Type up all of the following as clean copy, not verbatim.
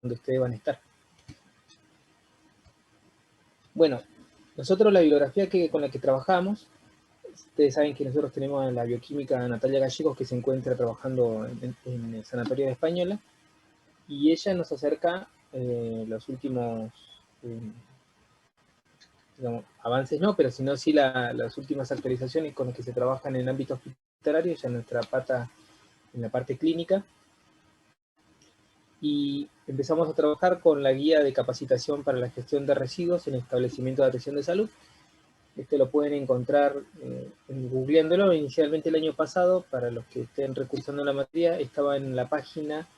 donde ustedes van a estar. Bueno, nosotros la bibliografía con la que trabajamos, ustedes saben que nosotros tenemos a la bioquímica Natalia Gallegos, que se encuentra trabajando en el Sanatorio de Española, y ella nos acerca los últimos, digamos, avances no, pero sino sí las últimas actualizaciones con las que se trabajan en el ámbito hospitalario, ya nuestra pata en la parte clínica, y empezamos a trabajar con la guía de capacitación para la gestión de residuos en establecimientos de atención de salud. Este lo pueden encontrar googleándolo. Inicialmente el año pasado, para los que estén recursando la materia, estaba en la página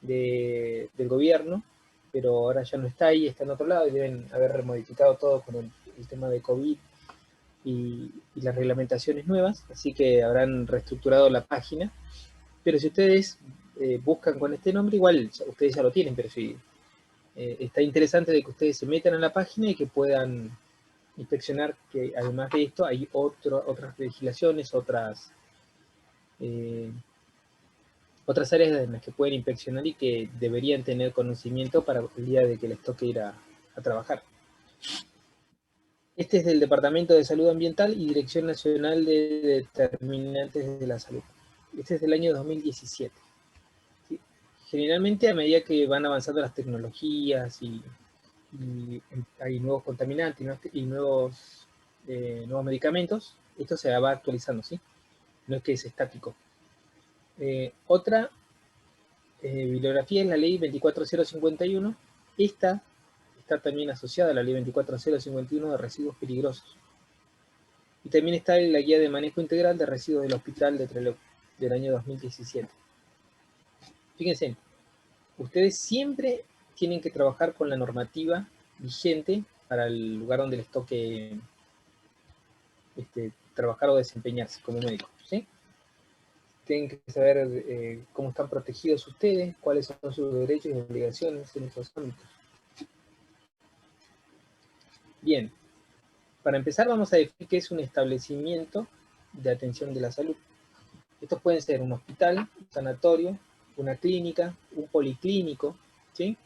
del gobierno, pero ahora ya no está ahí, está en otro lado, y deben haber modificado todo con el tema de COVID y las reglamentaciones nuevas, así que habrán reestructurado la página. Pero si ustedes buscan con este nombre, igual ustedes ya lo tienen, pero sí, está interesante de que ustedes se metan a la página y que puedan inspeccionar que además de esto hay otras legislaciones, otras áreas en las que pueden inspeccionar y que deberían tener conocimiento para el día de que les toque ir a trabajar. Este es del Departamento de Salud Ambiental y Dirección Nacional de Determinantes de la Salud. Este es del año 2017. ¿Sí? Generalmente, a medida que van avanzando las tecnologías y hay nuevos contaminantes y nuevos medicamentos, esto se va actualizando, ¿sí? No es que es estático. Otra bibliografía es la ley 24051. Esta está también asociada a la ley 24051 de residuos peligrosos. Y también está la guía de manejo integral de residuos del hospital de Trelew, del año 2017. Fíjense, ustedes siempre tienen que trabajar con la normativa vigente para el lugar donde les toque trabajar o desempeñarse como médico, ¿sí? Tienen que saber cómo están protegidos ustedes, cuáles son sus derechos y obligaciones en esos ámbitos. Bien, para empezar vamos a definir qué es un establecimiento de atención de la salud. Estos pueden ser un hospital, un sanatorio, una clínica, un policlínico, ¿sí?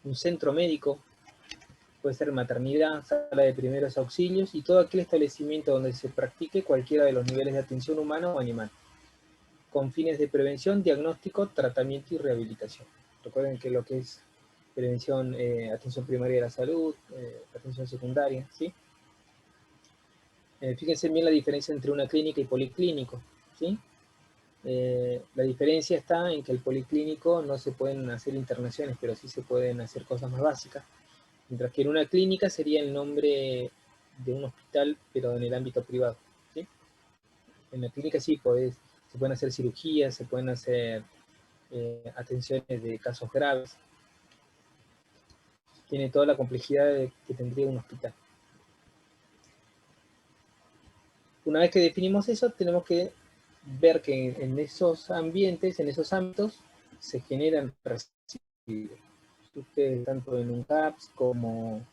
Un centro médico, puede ser maternidad, sala de primeros auxilios y todo aquel establecimiento donde se practique cualquiera de los niveles de atención humana o animal, con fines de prevención, diagnóstico, tratamiento y rehabilitación. Recuerden que lo que es prevención, atención primaria de la salud, atención secundaria, ¿sí? Fíjense bien la diferencia entre una clínica y policlínico, ¿sí? La diferencia está en que el policlínico no se pueden hacer internaciones, pero sí se pueden hacer cosas más básicas, mientras que en una clínica sería el nombre de un hospital, pero en el ámbito privado, ¿sí? En la clínica sí se pueden hacer cirugías, se pueden hacer atenciones de casos graves. Tiene toda la complejidad que tendría un hospital. Una vez que definimos eso, tenemos que ver que en esos ambientes, en esos ámbitos, se generan residuos. Ustedes, tanto en un CAPS como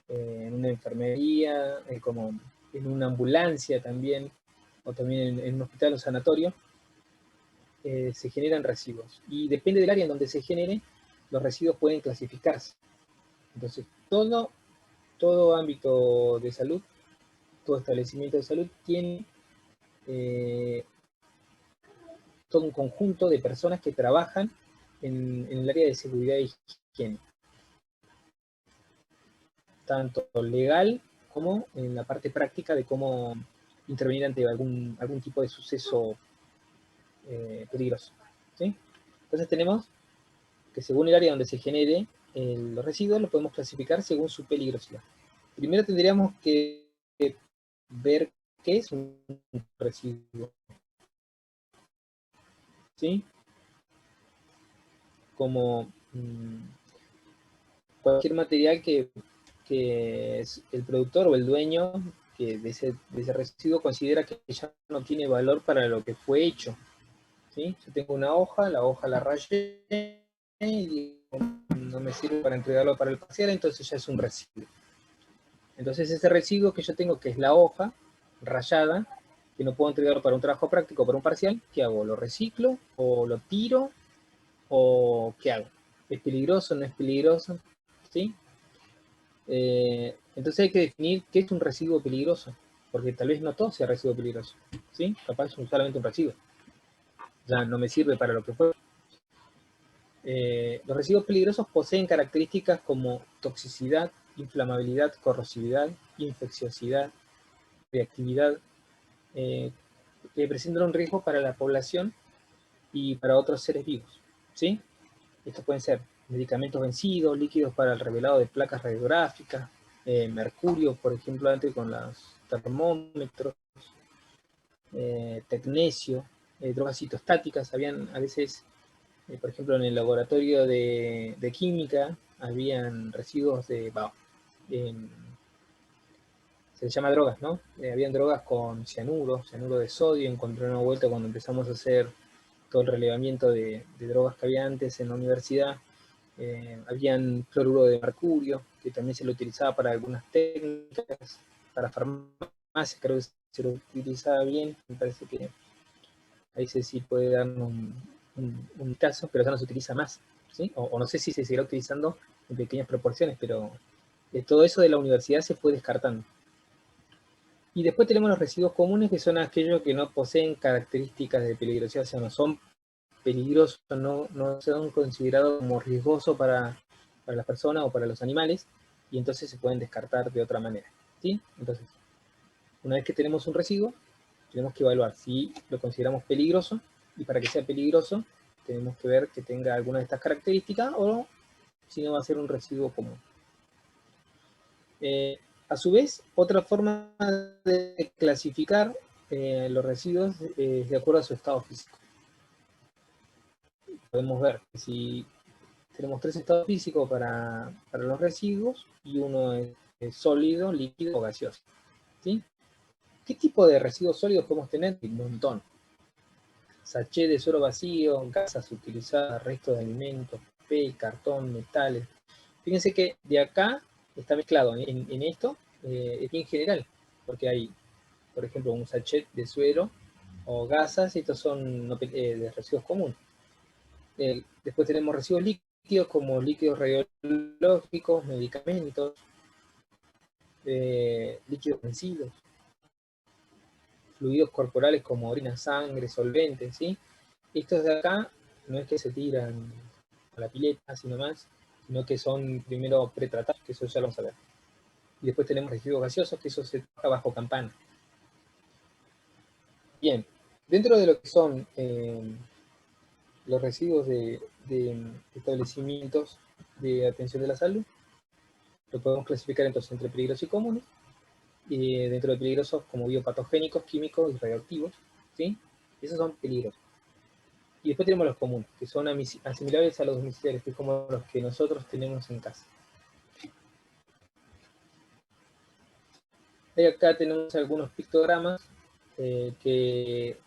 en una enfermería, como en una ambulancia también, o también en un hospital o sanatorio, se generan residuos. Y depende del área en donde se genere, los residuos pueden clasificarse. Entonces, todo ámbito de salud, todo establecimiento de salud tiene todo un conjunto de personas que trabajan en el área de seguridad y higiene, tanto legal como en la parte práctica de cómo intervenir ante algún tipo de suceso peligroso, ¿sí? Entonces tenemos que según el área donde se genere los residuos, lo podemos clasificar según su peligrosidad. Primero tendríamos que ver qué es un residuo, ¿sí? Como cualquier material que es el productor o el dueño de ese residuo considera que ya no tiene valor para lo que fue hecho, ¿sí? Yo tengo una hoja, la hoja la rayé y no me sirve para entregarlo para el parcial, entonces ya es un residuo. Entonces ese residuo que yo tengo, que es la hoja rayada, que no puedo entregarlo para un trabajo práctico, para un parcial, ¿qué hago? ¿Lo reciclo? ¿O lo tiro? ¿O qué hago? ¿Es peligroso? ¿No es peligroso? ¿Sí? Entonces hay que definir qué es un residuo peligroso, porque tal vez no todo sea residuo peligroso, ¿sí? Capaz es solamente un residuo, ya no me sirve para lo que fue. Los residuos peligrosos poseen características como toxicidad, inflamabilidad, corrosividad, infecciosidad, reactividad, que presentan un riesgo para la población y para otros seres vivos, ¿sí? Estos pueden ser medicamentos vencidos, líquidos para el revelado de placas radiográficas, mercurio, por ejemplo, antes con los termómetros, tecnesio, drogas citostáticas. Habían a veces, por ejemplo, en el laboratorio de química, habían residuos se les llama drogas, ¿no? Habían drogas con cianuro de sodio. Encontré una vuelta cuando empezamos a hacer todo el relevamiento de drogas que había antes en la universidad. Habían cloruro de mercurio, que también se lo utilizaba para algunas técnicas, para farmacia, creo que se lo utilizaba bien. Me parece que ahí sí puede darnos un caso, pero ya no se utiliza más, ¿sí? O no sé si se seguirá utilizando en pequeñas proporciones, pero todo eso de la universidad se fue descartando. Y después tenemos los residuos comunes, que son aquellos que no poseen características de peligrosidad, o sea, no son peligrosos, no son considerados como riesgosos para las personas o para los animales, y entonces se pueden descartar de otra manera, ¿sí? Entonces, una vez que tenemos un residuo, tenemos que evaluar si lo consideramos peligroso, y para que sea peligroso, tenemos que ver que tenga alguna de estas características, o si no va a ser un residuo común. A su vez, otra forma de clasificar los residuos es de acuerdo a su estado físico. Podemos ver que si tenemos 3 estados físicos para los residuos, y uno es sólido, líquido o gaseoso, ¿sí? ¿Qué tipo de residuos sólidos podemos tener? Un montón. Sachet de suero vacío, gasas utilizadas, restos de alimentos, papel, cartón, metales. Fíjense que de acá está mezclado en esto, es bien general, porque hay, por ejemplo, un sachet de suero o gasas, y estos son de residuos comunes. Después tenemos residuos líquidos, como líquidos radiológicos, medicamentos, líquidos vencidos, fluidos corporales como orina, sangre, solventes, ¿sí? Estos de acá no es que se tiran a la pileta, sino que son primero pretratados, que eso ya lo vamos a ver. Y después tenemos residuos gaseosos, que eso se toca bajo campana. Bien, dentro de lo que son los residuos de establecimientos de atención de la salud, lo podemos clasificar entonces entre peligrosos y comunes, y dentro de peligrosos como biopatogénicos, químicos y radioactivos, ¿sí? Esos son peligrosos. Y después tenemos los comunes, que son asimilables a los domiciliarios, que es como los que nosotros tenemos en casa. Y acá tenemos algunos pictogramas que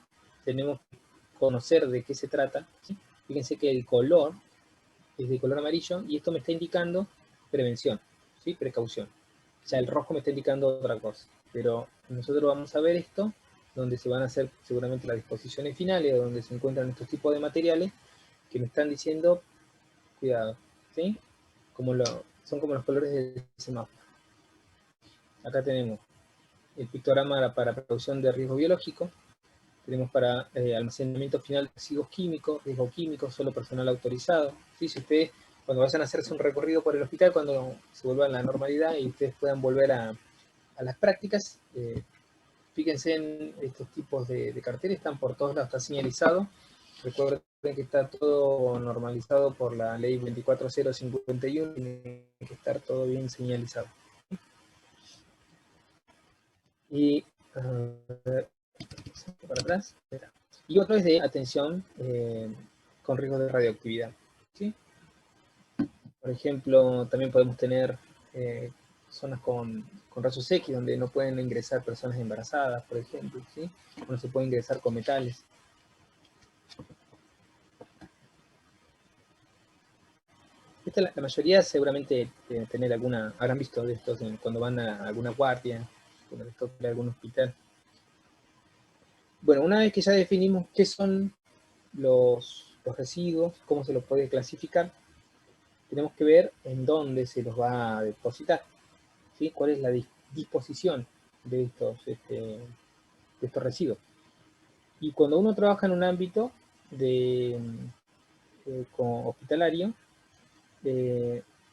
tenemos que conocer de qué se trata, ¿sí? Fíjense que el color es de color amarillo, y esto me está indicando prevención, ¿sí? Precaución. O sea, el rojo me está indicando otra cosa. Pero nosotros vamos a ver esto, donde se van a hacer seguramente las disposiciones finales, donde se encuentran estos tipos de materiales que me están diciendo, cuidado, ¿sí? Son como los colores del semáforo. Acá tenemos el pictograma para precaución de riesgo biológico, tenemos para almacenamiento final de residuos químicos, riesgo químico, solo personal autorizado. ¿Sí? Si ustedes, cuando vayan a hacerse un recorrido por el hospital, cuando se vuelva a la normalidad y ustedes puedan volver a las prácticas, fíjense en estos tipos de carteles, están por todos lados, está señalizado. Recuerden que está todo normalizado por la ley 24051, tiene que estar todo bien señalizado. Y para atrás. Y otro es de atención con riesgo de radioactividad, ¿sí? Por ejemplo, también podemos tener zonas con rayos X, donde no pueden ingresar personas embarazadas, por ejemplo, ¿sí? No se puede ingresar con metales. La mayoría seguramente tener habrán visto de estos cuando van a alguna guardia, cuando les toca algún hospital. Bueno, una vez que ya definimos qué son los residuos, cómo se los puede clasificar, tenemos que ver en dónde se los va a depositar, ¿sí? Cuál es la disposición de estos residuos. Y cuando uno trabaja en un ámbito como hospitalario,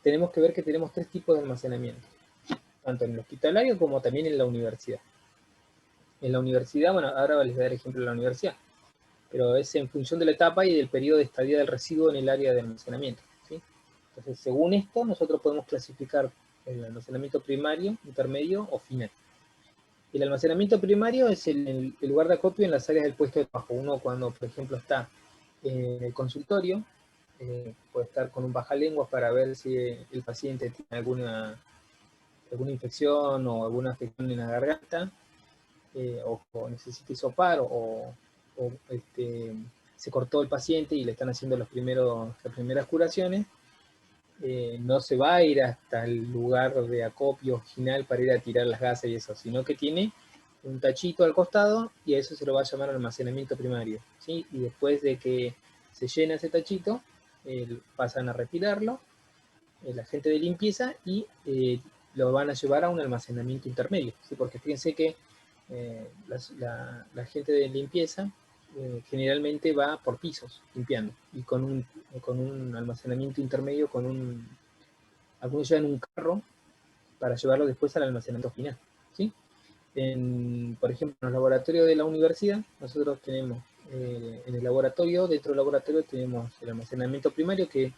tenemos que ver que tenemos 3 tipos de almacenamiento, tanto en el hospitalario como también en la universidad. En la universidad, bueno, ahora les voy a dar ejemplo de la universidad, pero es en función de la etapa y del periodo de estadía del residuo en el área de almacenamiento, ¿sí? Entonces, según esto, nosotros podemos clasificar el almacenamiento primario, intermedio o final. El almacenamiento primario es el lugar de acopio en las áreas del puesto de trabajo. Uno cuando, por ejemplo, está en el consultorio, puede estar con un bajalenguas para ver si el paciente tiene alguna infección o alguna afección en la garganta, o necesita hisopar, o se cortó el paciente y le están haciendo las primeras curaciones. No se va a ir hasta el lugar de acopio original para ir a tirar las gasas y eso, sino que tiene un tachito al costado y a eso se lo va a llamar almacenamiento primario, ¿sí? Y después de que se llena ese tachito, pasan a retirarlo, la gente de limpieza, y lo van a llevar a un almacenamiento intermedio, ¿sí? Porque fíjense que la gente de limpieza generalmente va por pisos limpiando, y con un almacenamiento intermedio, algunos llevan un carro para llevarlo después al almacenamiento final, ¿sí? Por ejemplo, en los laboratorios de la universidad, nosotros tenemos, en el laboratorio, dentro del laboratorio tenemos el almacenamiento primario, que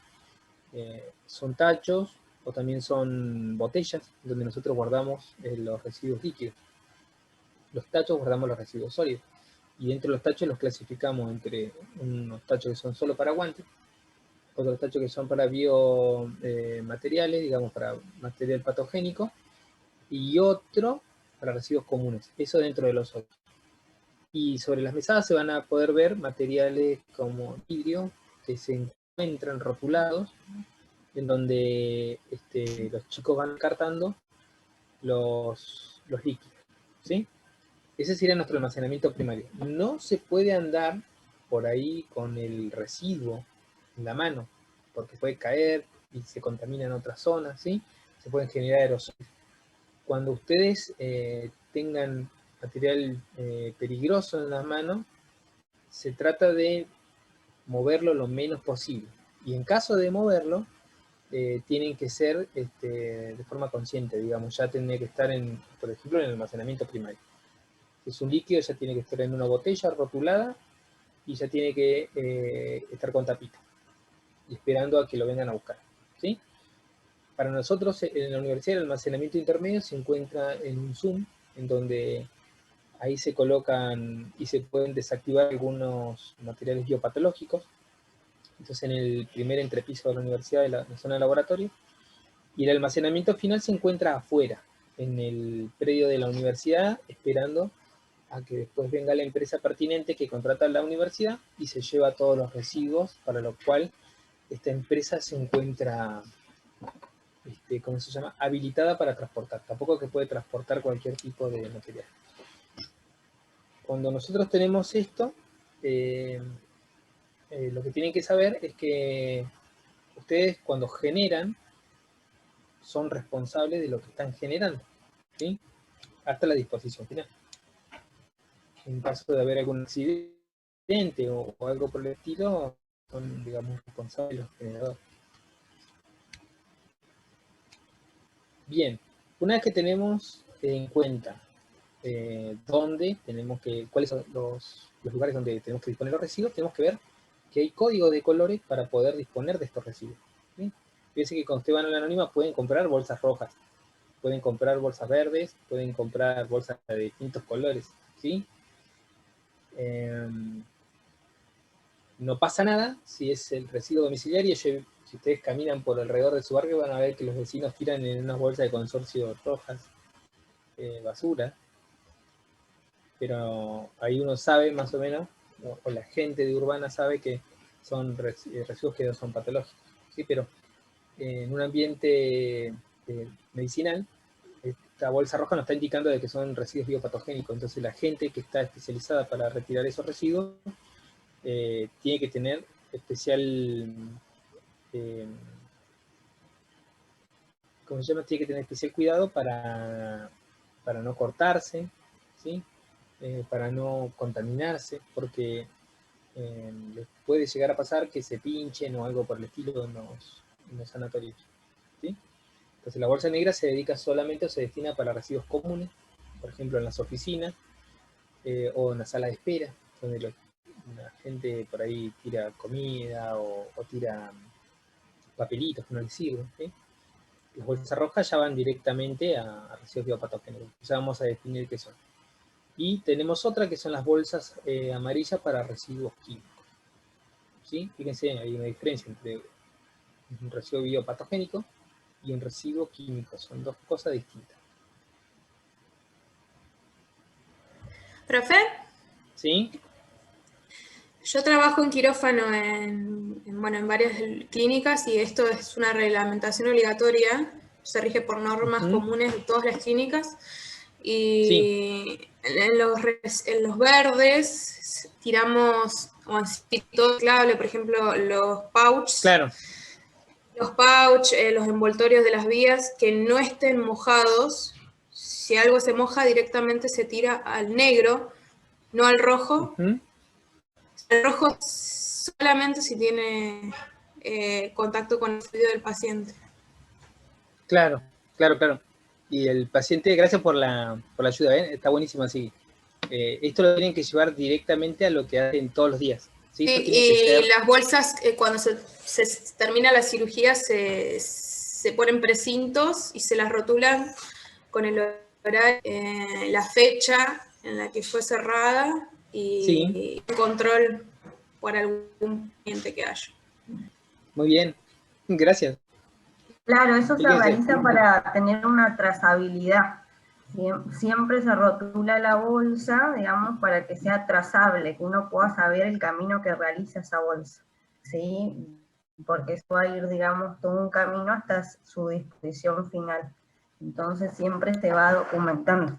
son tachos, o también son botellas, donde nosotros guardamos los residuos líquidos. Los tachos guardamos los residuos sólidos. Y dentro de los tachos los clasificamos entre unos tachos que son solo para guantes, otros tachos que son para biomateriales, digamos, para material patogénico, y otro para residuos comunes. Eso dentro de los sólidos. Y sobre las mesadas se van a poder ver materiales como vidrio, que se encuentran rotulados, en donde los chicos van cartando los líquidos, ¿sí? Ese sería nuestro almacenamiento primario. No se puede andar por ahí con el residuo en la mano, porque puede caer y se contamina en otras zonas, ¿sí? Se pueden generar aerosoles. Cuando ustedes tengan material peligroso en las manos, se trata de moverlo lo menos posible. Y en caso de moverlo, tienen que ser de forma consciente, digamos, ya tendría que estar, por ejemplo, en el almacenamiento primario. Si es un líquido, ya tiene que estar en una botella rotulada y ya tiene que estar con tapita y esperando a que lo vengan a buscar, ¿sí? Para nosotros, en la universidad, el almacenamiento intermedio se encuentra en un Zoom, en donde ahí se colocan y se pueden desactivar algunos materiales biopatológicos. Entonces, en el primer entrepiso de la universidad, de la zona de laboratorio, y el almacenamiento final se encuentra afuera, en el predio de la universidad, esperando a que después venga la empresa pertinente que contrata a la universidad y se lleva todos los residuos, para lo cual esta empresa se encuentra, ¿cómo se llama?, habilitada para transportar. Tampoco que puede transportar cualquier tipo de material. Cuando nosotros tenemos esto, lo que tienen que saber es que ustedes, cuando generan, son responsables de lo que están generando, ¿sí? Hasta la disposición final. En caso de haber algún accidente o algo por el estilo, son, digamos, responsables los generadores. Bien, una vez que tenemos en cuenta cuáles son los lugares donde tenemos que disponer los residuos, tenemos que ver que hay códigos de colores para poder disponer de estos residuos, ¿sí? Fíjense que cuando ustedes van a la anónima pueden comprar bolsas rojas, pueden comprar bolsas verdes, pueden comprar bolsas de distintos colores, ¿sí? No pasa nada si es el residuo domiciliario. Si ustedes caminan por alrededor de su barrio, van a ver que los vecinos tiran en unas bolsas de consorcio rojas basura, pero ahí uno sabe más o menos, o la gente de Urbana sabe que son residuos que no son patológicos, ¿sí? Pero en un ambiente medicinal, esta bolsa roja nos está indicando de que son residuos biopatogénicos. Entonces la gente que está especializada para retirar esos residuos tiene que tener especial como se llama, tiene que tener especial cuidado para no cortarse, ¿sí? Para no contaminarse, porque les puede llegar a pasar que se pinchen o algo por el estilo en los sanatorios, ¿sí? Entonces la bolsa negra se dedica solamente o se destina para residuos comunes, por ejemplo en las oficinas o en la sala de espera, donde la gente por ahí tira comida o tira papelitos que no les sirven, ¿sí? Las bolsas rojas ya van directamente a residuos biopatógenos, ya vamos a definir qué son. Y tenemos otra que son las bolsas amarillas para residuos químicos, ¿sí? Fíjense, hay una diferencia entre un residuo biopatogénico y un residuo químico, son dos cosas distintas. ¿Profe? ¿Sí? Yo trabajo en quirófano bueno, en varias clínicas y esto es una reglamentación obligatoria, se rige por normas comunes de todas las clínicas Sí. y en los verdes tiramos, o así todo clave, por ejemplo, los pouches. Claro. Los pouch, los envoltorios de las vías que no estén mojados, si algo se moja directamente se tira al negro, no al rojo. El rojo solamente si tiene contacto con el fluido del paciente. Claro, claro, claro. Y el paciente, gracias por la ayuda, ¿eh? Está buenísimo así. Esto lo tienen que llevar directamente a lo que hacen todos los días. ¿Sí? Sí, Esto tiene que ser... y las bolsas, cuando se termina la cirugía, se ponen precintos y se las rotulan con el horario, la fecha en la que fue cerrada y un control por algún cliente que haya. Muy bien, gracias. Claro, eso se realiza para tener una trazabilidad. Siempre se rotula la bolsa, digamos, para que sea trazable, que uno pueda saber el camino que realiza esa bolsa, ¿sí? Porque eso va a ir, digamos, todo un camino hasta su disposición final. Entonces siempre se va documentando.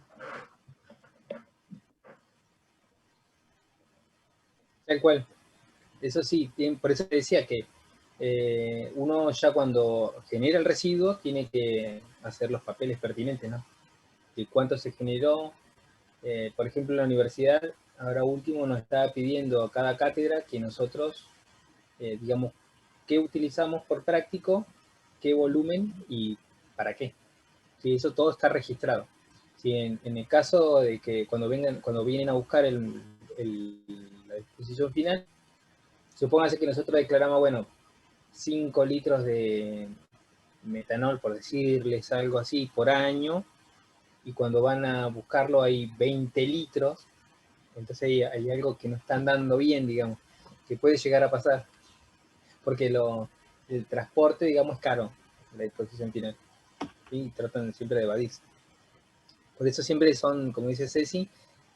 Tal cual. Eso sí, por eso decía que uno ya cuando genera el residuo tiene que hacer los papeles pertinentes, ¿no? De cuánto se generó. Por ejemplo, en la universidad, ahora último, nos está pidiendo a cada cátedra que nosotros, digamos, qué utilizamos por práctico, qué volumen y para qué. Sí, eso todo está registrado. Sí, en el caso de que cuando vienen a buscar la disposición final, supóngase que nosotros declaramos, bueno, 5 litros de metanol, por decirles algo así, por año, y cuando van a buscarlo hay 20 litros, entonces hay algo que no están dando bien, digamos, que puede llegar a pasar, porque el transporte, digamos, es caro, la disposición final, y tratan siempre de evadirse. Por eso siempre son, como dice Ceci,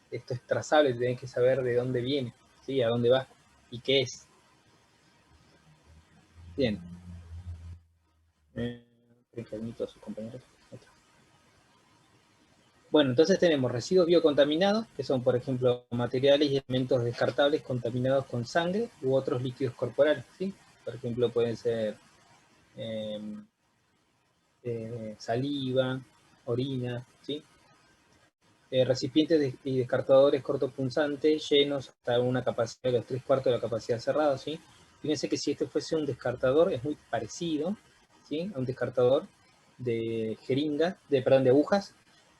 esto es trazable, tenés que saber de dónde viene, ¿sí? A dónde va y qué es. Bien. A sus compañeros. Bueno, entonces tenemos residuos biocontaminados, que son, por ejemplo, materiales y elementos descartables contaminados con sangre u otros líquidos corporales, ¿sí? Por ejemplo, pueden ser saliva, orina, ¿sí? Recipientes y descartadores cortopunzantes llenos hasta una capacidad de los 3/4 de la capacidad cerrada, ¿sí? Fíjense que si este fuese un descartador, es muy parecido, ¿sí? A un descartador de jeringas, de agujas.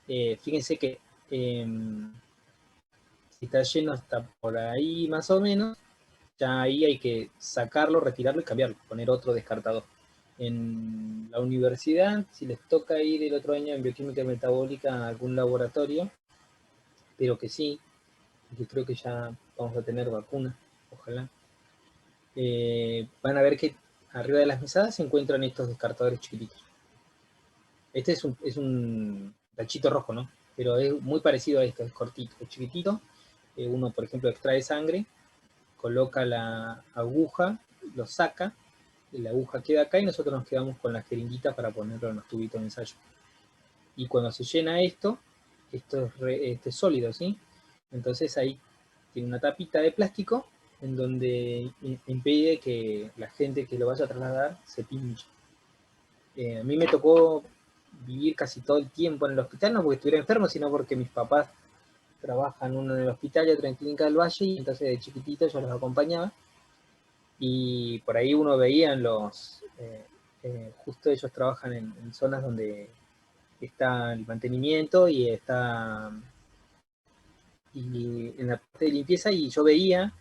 Fíjense que si está lleno hasta por ahí más o menos, ya ahí hay que sacarlo, retirarlo y cambiarlo, poner otro descartador. En la universidad, si les toca ir el otro año en bioquímica metabólica a algún laboratorio, pero que sí, yo creo que ya vamos a tener vacuna, ojalá. Van a ver que arriba de las mesadas se encuentran estos descartadores chiquititos. Este es un tachito rojo, ¿no? Pero es muy parecido a esto, es cortito, es chiquitito. Uno, por ejemplo, extrae sangre, coloca la aguja, lo saca, y la aguja queda acá y nosotros nos quedamos con la jeringuita para ponerlo en los tubitos de ensayo. Y cuando se llena esto es sólido, ¿sí? Entonces ahí tiene una tapita de plástico en donde impide que la gente que lo vaya a trasladar se pinche. A mí me tocó vivir casi todo el tiempo en el hospital, no porque estuviera enfermo, sino porque mis papás trabajan, uno en el hospital y otro en Clínica del Valle, y entonces de chiquitito yo los acompañaba, y por ahí uno veía en los, justo ellos trabajan en zonas donde está el mantenimiento y está y en la parte de limpieza, y yo veía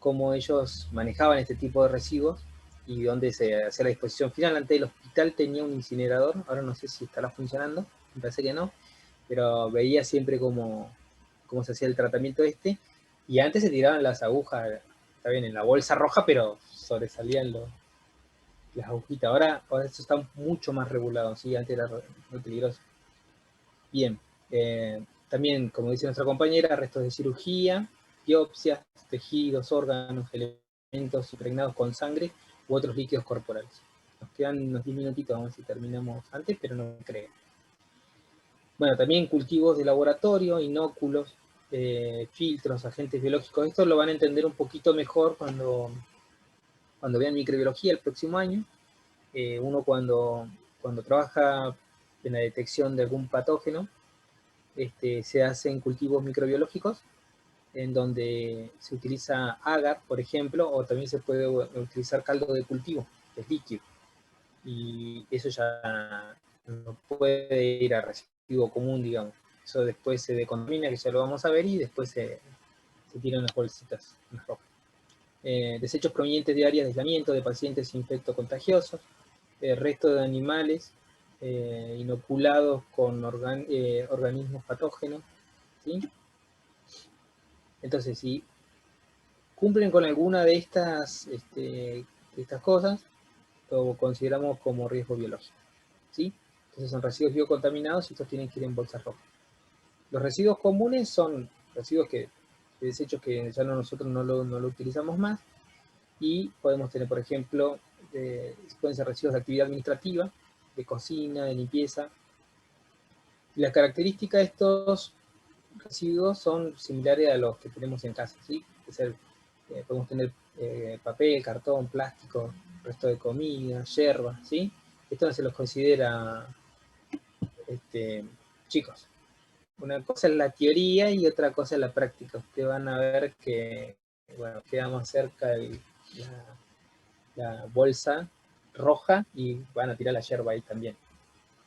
cómo ellos manejaban este tipo de residuos y dónde se hacía la disposición final. Antes del hospital tenía un incinerador, ahora no sé si estará funcionando, me parece que no, pero veía siempre cómo se hacía el tratamiento este, y antes se tiraban las agujas, está bien, en la bolsa roja, pero sobresalían las agujitas. Ahora eso está mucho más regulado, ¿sí? Antes era muy peligroso. Bien, también, como dice nuestra compañera, restos de cirugía, biopsias, tejidos, órganos, elementos impregnados con sangre u otros líquidos corporales. Nos quedan unos 10 minutitos, vamos a ver si terminamos antes, pero no creo. Bueno, también cultivos de laboratorio, inóculos, filtros, agentes biológicos. Esto lo van a entender un poquito mejor cuando vean microbiología el próximo año. Uno cuando trabaja en la detección de algún patógeno, se hacen cultivos microbiológicos, en donde se utiliza agar, por ejemplo, o también se puede utilizar caldo de cultivo, que es líquido. Y eso ya no puede ir a residuo común, digamos. Eso después se decontamina, que ya lo vamos a ver, y después se tiran las bolsitas rojas. Desechos provenientes de áreas de aislamiento de pacientes infectocontagiosos, restos de animales inoculados con organismos patógenos, ¿sí? Entonces, si cumplen con alguna de estas cosas, lo consideramos como riesgo biológico, ¿sí? Entonces son residuos biocontaminados y estos tienen que ir en bolsas rojas. Los residuos comunes son residuos desechos que ya nosotros no lo utilizamos más, y podemos tener, por ejemplo, pueden ser residuos de actividad administrativa, de cocina, de limpieza. Y las características de estos residuos son similares a los que tenemos en casa, ¿sí? Es decir, podemos tener papel, cartón, plástico, resto de comida, yerba, ¿sí? Esto no se los considera, chicos. Una cosa es la teoría y otra cosa es la práctica. Ustedes van a ver que, bueno, queda más cerca la bolsa roja y van a tirar la yerba ahí también.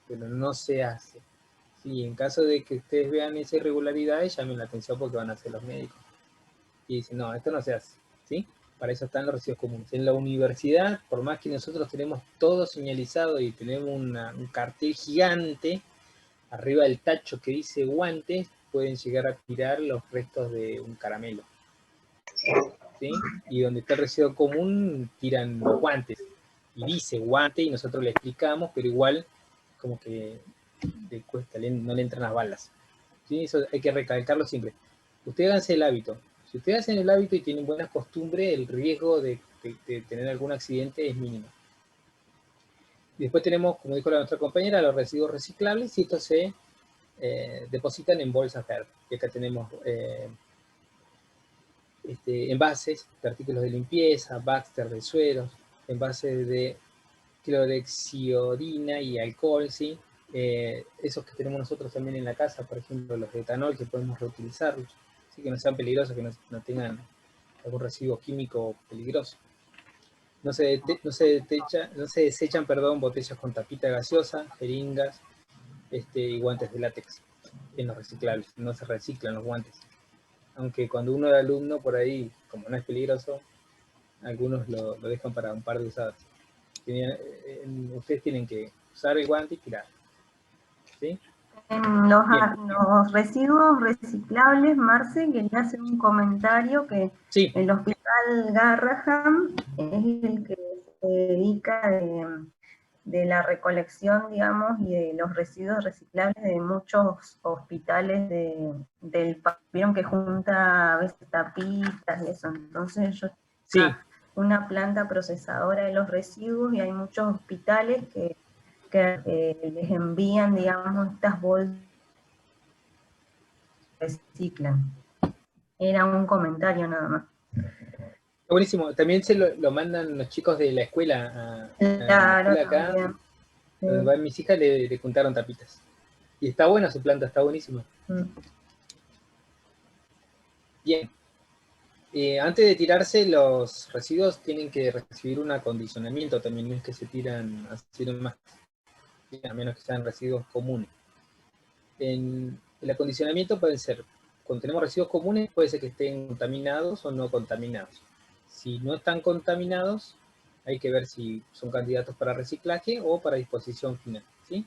Pero no se hace. Sí, en caso de que ustedes vean esa irregularidad, llamen la atención porque van a ser los médicos. Y dicen, no, esto no se hace, ¿sí? Para eso están los residuos comunes. En la universidad, por más que nosotros tenemos todo señalizado y tenemos un cartel gigante arriba del tacho que dice guantes, pueden llegar a tirar los restos de un caramelo, ¿sí? Y donde está el residuo común, tiran los guantes. Y dice guante y nosotros le explicamos, pero igual como que le cuesta, no le entran las balas, ¿sí? Eso hay que recalcarlo siempre. Ustedes háganse el hábito. Si ustedes hacen el hábito y tienen buenas costumbres, el riesgo de tener algún accidente es mínimo. Y después tenemos, como dijo nuestra compañera, los residuos reciclables, y estos se depositan en bolsas verdes. Y acá tenemos envases de artículos de limpieza, Baxter de sueros, envases de clorhexiodina y alcohol, ¿sí? Esos que tenemos nosotros también en la casa, por ejemplo, los de etanol, que podemos reutilizarlos, ¿sí? Que no sean peligrosos, que no tengan algún residuo químico peligroso. No se desechan, botellas con tapita gaseosa, jeringas y guantes de látex en los reciclables. No se reciclan los guantes. Aunque cuando uno es alumno, por ahí, como no es peligroso, algunos lo dejan para un par de usadas. Ustedes tienen que usar el guante y tirar, ¿sí? En los residuos reciclables, Marce, quería hacer un comentario que sí. El Hospital Garrahan es el que se dedica de la recolección, digamos, y de los residuos reciclables de muchos hospitales del país. Vieron que junta a veces tapitas y eso, entonces sí. Una planta procesadora de los residuos, y hay muchos hospitales que les envían, digamos, estas bolsas que reciclan. Era un comentario nada más. Buenísimo. También se lo mandan los chicos de la escuela claro, la escuela acá. Donde van mis hijas le juntaron tapitas. Y está buena su planta, está buenísima. Bien. Antes de tirarse, los residuos tienen que recibir un acondicionamiento también, no es que se tiran así nomás, a menos que sean residuos comunes. En el acondicionamiento pueden ser, cuando tenemos residuos comunes, puede ser que estén contaminados o no contaminados. Si no están contaminados, hay que ver si son candidatos para reciclaje o para disposición final, ¿sí?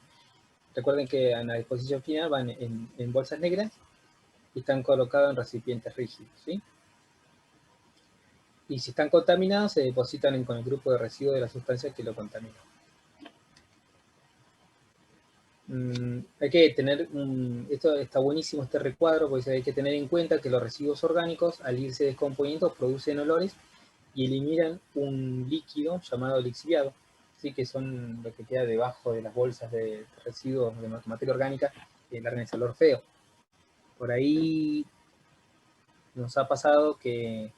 Recuerden que en la disposición final van en bolsas negras y están colocados en recipientes rígidos, ¿sí? Y si están contaminados, se depositan con el grupo de residuos de la sustancia que lo contamina. Hay que tener, esto está buenísimo este recuadro, porque hay que tener en cuenta que los residuos orgánicos, al irse descomponiendo, producen olores y eliminan un líquido llamado lixiviado, ¿sí? Que son lo que queda debajo de las bolsas de residuos de materia orgánica, que largan ese olor feo. Por ahí nos ha pasado que,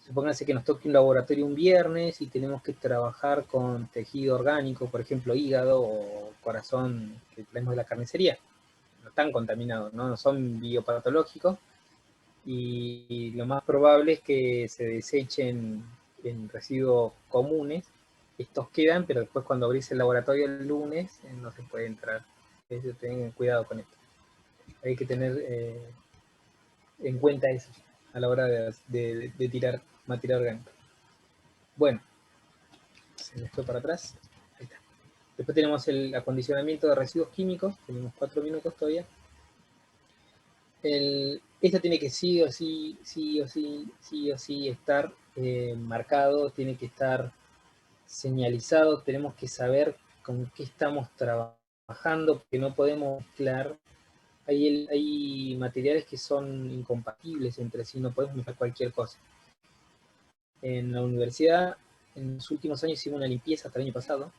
supónganse que nos toque un laboratorio un viernes y tenemos que trabajar con tejido orgánico, por ejemplo hígado o corazón que traemos de la carnicería. No están contaminados, no son biopatológicos, y lo más probable es que se desechen en residuos comunes. Estos quedan, pero después cuando abrís el laboratorio el lunes no se puede entrar. Tengan cuidado con esto. Hay que tener en cuenta eso a la hora de tirar material orgánico. Bueno, se me fue para atrás. Ahí está. Después tenemos el acondicionamiento de residuos químicos. Tenemos 4 minutos todavía. Esto tiene que sí o sí estar marcado, tiene que estar señalizado. Tenemos que saber con qué estamos trabajando, porque no podemos mezclar. Hay materiales que son incompatibles entre sí, no podemos mezclar cualquier cosa. En la universidad, en los últimos años hicimos una limpieza hasta el año pasado,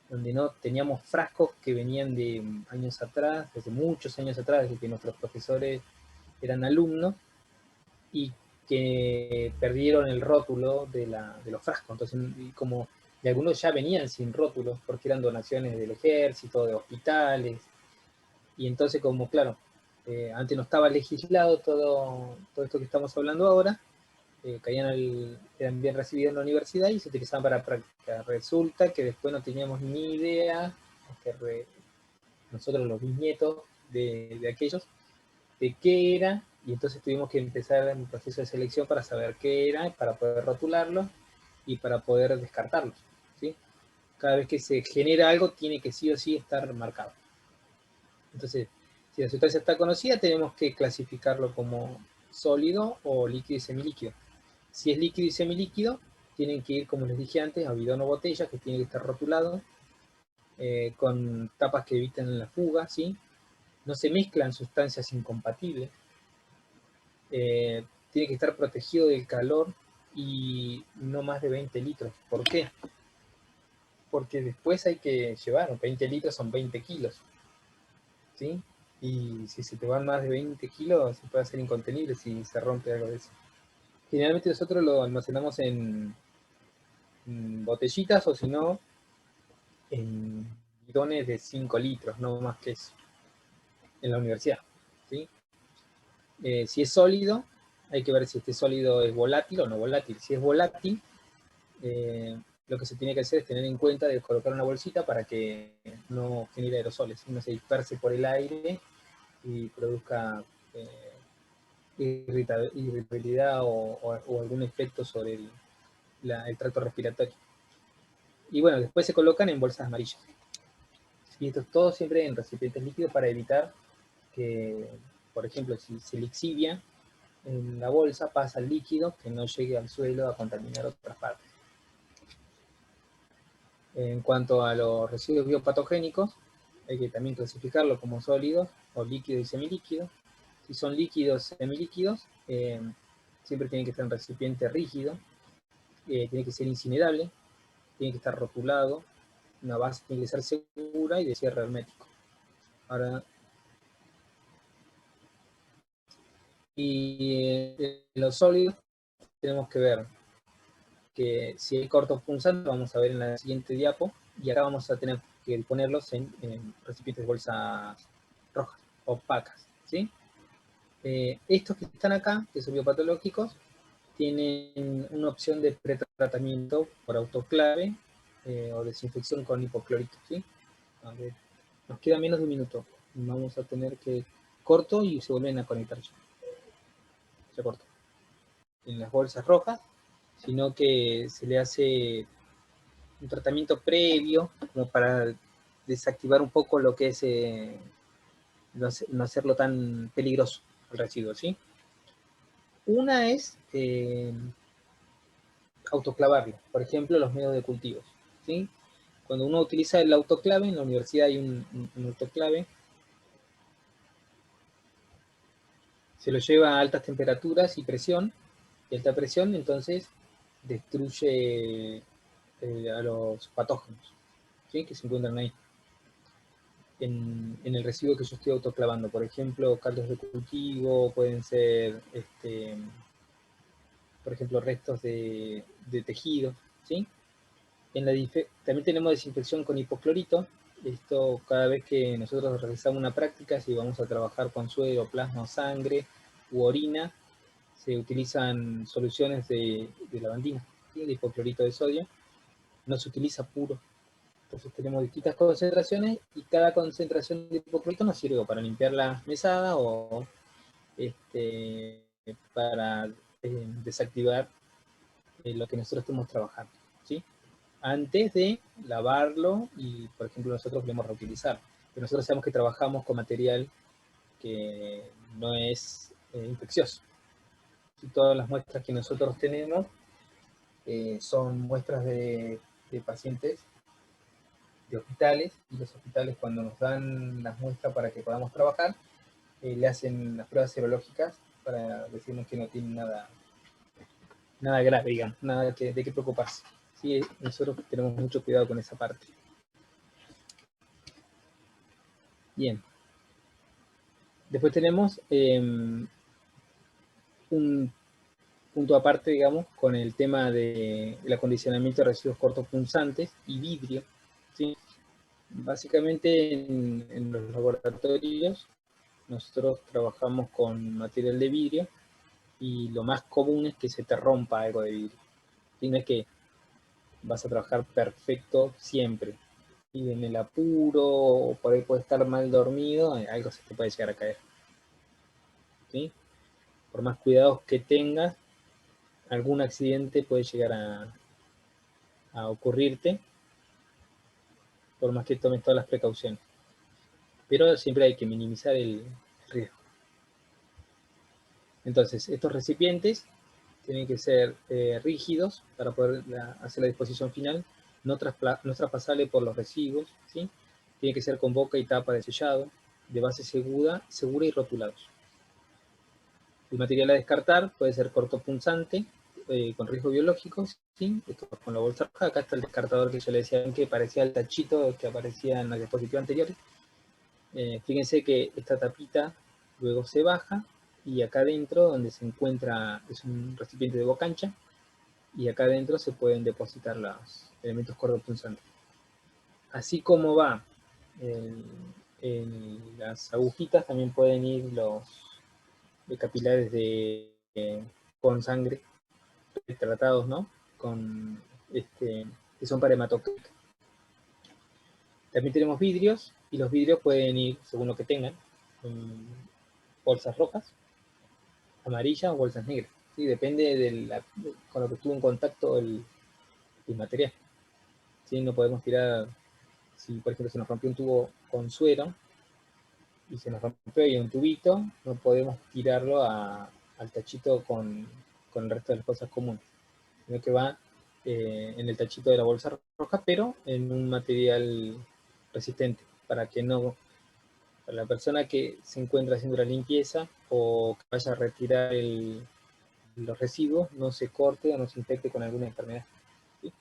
donde no teníamos frascos que venían de años atrás, desde muchos años atrás, desde que nuestros profesores eran alumnos, y que perdieron el rótulo de los frascos. Entonces, como de algunos ya venían sin rótulos, porque eran donaciones del ejército, de hospitales, y entonces como, claro, antes no estaba legislado todo esto que estamos hablando ahora, eran bien recibidos en la universidad y se utilizaban para práctica. Resulta que después no teníamos ni idea, nosotros los bisnietos de aquellos, de qué era, y entonces tuvimos que empezar un proceso de selección para saber qué era, para poder rotularlos y para poder descartarlos, ¿sí? Cada vez que se genera algo tiene que sí o sí estar marcado. Entonces, si la sustancia está conocida, tenemos que clasificarlo como sólido o líquido y semilíquido. Si es líquido y semilíquido, tienen que ir, como les dije antes, a bidón o botella, que tiene que estar rotulado, con tapas que eviten la fuga, ¿sí? No se mezclan sustancias incompatibles. Tiene que estar protegido del calor y no más de 20 litros. ¿Por qué? Porque después hay que llevar, 20 litros son 20 kilos, ¿sí? Y si se te van más de 20 kilos, se puede hacer incontenible si se rompe algo de eso. Generalmente nosotros lo almacenamos en botellitas, o si no, en bidones de 5 litros, no más que eso, en la universidad, ¿sí? Si es sólido, hay que ver si este sólido es volátil o no volátil. Si es volátil, lo que se tiene que hacer es tener en cuenta de colocar una bolsita para que no genere aerosoles, no se disperse por el aire y produzca irritabilidad o algún efecto sobre el tracto respiratorio. Y bueno, después se colocan en bolsas amarillas. Y esto es todo siempre en recipientes líquidos para evitar que, por ejemplo, si se lixivia en la bolsa, pasa el líquido, que no llegue al suelo a contaminar otras partes. En cuanto a los residuos biopatogénicos, hay que también clasificarlo como sólidos, o líquidos y semilíquidos. Si son líquidos, semilíquidos, siempre tienen que estar en recipiente rígido, tiene que ser incinerable, tiene que estar rotulado, una base tiene que ser segura y de cierre hermético. Ahora, y los sólidos tenemos que ver que si hay cortopunzantes, vamos a ver en la siguiente diapo, y acá vamos a tener que ponerlos en recipientes de bolsas rojas, opacas, ¿sí? Estos que están acá, que son biopatológicos, tienen una opción de pretratamiento por autoclave o desinfección con hipoclorito, ¿sí? A ver, nos queda menos de un minuto. Vamos a tener que corto y se vuelven a conectar ya. Se cortó. En las bolsas rojas, sino que se le hace un tratamiento previo como para desactivar un poco lo que es no hacerlo tan peligroso el residuo, ¿sí? Una es autoclavarlo, por ejemplo, los medios de cultivos, ¿sí? Cuando uno utiliza el autoclave, en la universidad hay un autoclave, se lo lleva a altas temperaturas y presión, y alta presión entonces destruye a los patógenos, ¿sí? Que se encuentran ahí. En el residuo que yo estoy autoclavando, por ejemplo, caldos de cultivo, pueden ser, por ejemplo, restos de tejido, ¿sí? También tenemos desinfección con hipoclorito. Esto cada vez que nosotros realizamos una práctica, si vamos a trabajar con suero, plasma o sangre u orina, se utilizan soluciones de lavandina, ¿sí? De hipoclorito de sodio. No se utiliza puro. Entonces tenemos distintas concentraciones y cada concentración de hipoclorito nos sirve para limpiar la mesada o para desactivar lo que nosotros estemos trabajando, ¿sí? Antes de lavarlo y, por ejemplo, nosotros queremos reutilizar. Pero nosotros sabemos que trabajamos con material que no es infeccioso. Y todas las muestras que nosotros tenemos son muestras de pacientes de hospitales, y los hospitales cuando nos dan las muestras para que podamos trabajar, le hacen las pruebas serológicas para decirnos que no tienen nada grave, digamos, nada de qué preocuparse. Sí, nosotros tenemos mucho cuidado con esa parte. Bien. Después tenemos un punto aparte, digamos, con el tema del acondicionamiento de residuos cortopunzantes y vidrio, ¿sí? Básicamente en los laboratorios nosotros trabajamos con material de vidrio y lo más común es que se te rompa algo de vidrio. Y no es que vas a trabajar perfecto siempre. Y en el apuro, o por ahí puede estar mal dormido, algo se te puede llegar a caer, ¿sí? Por más cuidados que tengas, algún accidente puede llegar a ocurrirte, por más que tomes todas las precauciones. Pero siempre hay que minimizar el riesgo. Entonces, estos recipientes tienen que ser rígidos para poder hacer la disposición final, no traspasable por los residuos, ¿sí? Tiene que ser con boca y tapa de sellado, de base segura y rotulados. El material a descartar puede ser cortopunzante, con riesgo biológico, ¿sí? Esto con la bolsa roja. Acá está el descartador que yo le decía que parecía el tachito que aparecía en la diapositiva anterior. Fíjense que esta tapita luego se baja, y acá adentro donde se encuentra es un recipiente de boca ancha, y acá adentro se pueden depositar los elementos cortopunzantes. Así como va en las agujitas, también pueden ir los capilares con sangre tratados, ¿no? Que son para hematocrit. También tenemos vidrios, y los vidrios pueden ir, según lo que tengan, bolsas rojas, amarillas o bolsas negras, ¿sí? Depende con lo que estuvo en contacto el material, ¿sí? No podemos tirar, si por ejemplo se nos rompió un tubo con suero, y se nos rompió y un tubito, no podemos tirarlo al tachito con el resto de las cosas comunes, sino que va en el tachito de la bolsa roja, pero en un material resistente, para que para la persona que se encuentra haciendo la limpieza o que vaya a retirar los residuos, no se corte o no se infecte con alguna enfermedad, ¿sí?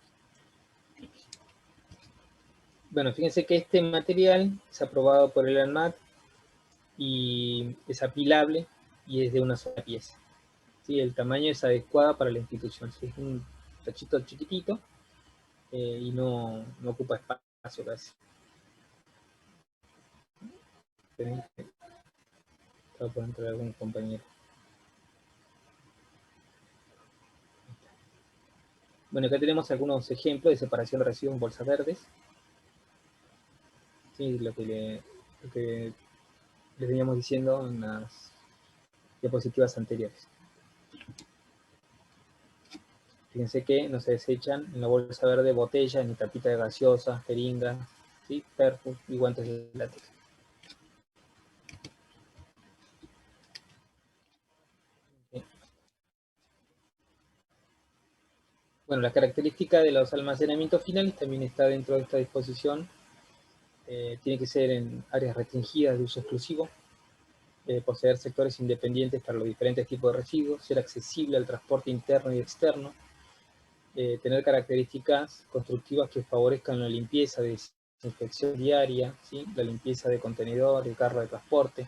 Bueno, fíjense que este material es aprobado por el ANMAT y es apilable y es de una sola pieza, ¿sí? El tamaño es adecuado para la institución, ¿sí? Es un tachito chiquitito y no ocupa espacio casi. Estaba por entrar algún compañero. Bueno, acá tenemos algunos ejemplos de separación de residuos en bolsas verdes. Sí, lo que les veníamos diciendo en las diapositivas anteriores. Fíjense que no se desechan en la bolsa verde botellas, ni tapitas de gaseosas, jeringas, ¿sí? Perfum y guantes de látex. Bueno, la característica de los almacenamientos finales también está dentro de esta disposición. Tiene que ser en áreas restringidas de uso exclusivo, poseer sectores independientes para los diferentes tipos de residuos, ser accesible al transporte interno y externo, tener características constructivas que favorezcan la limpieza, desinfección diaria, ¿sí? La limpieza de contenedor, de carro de transporte,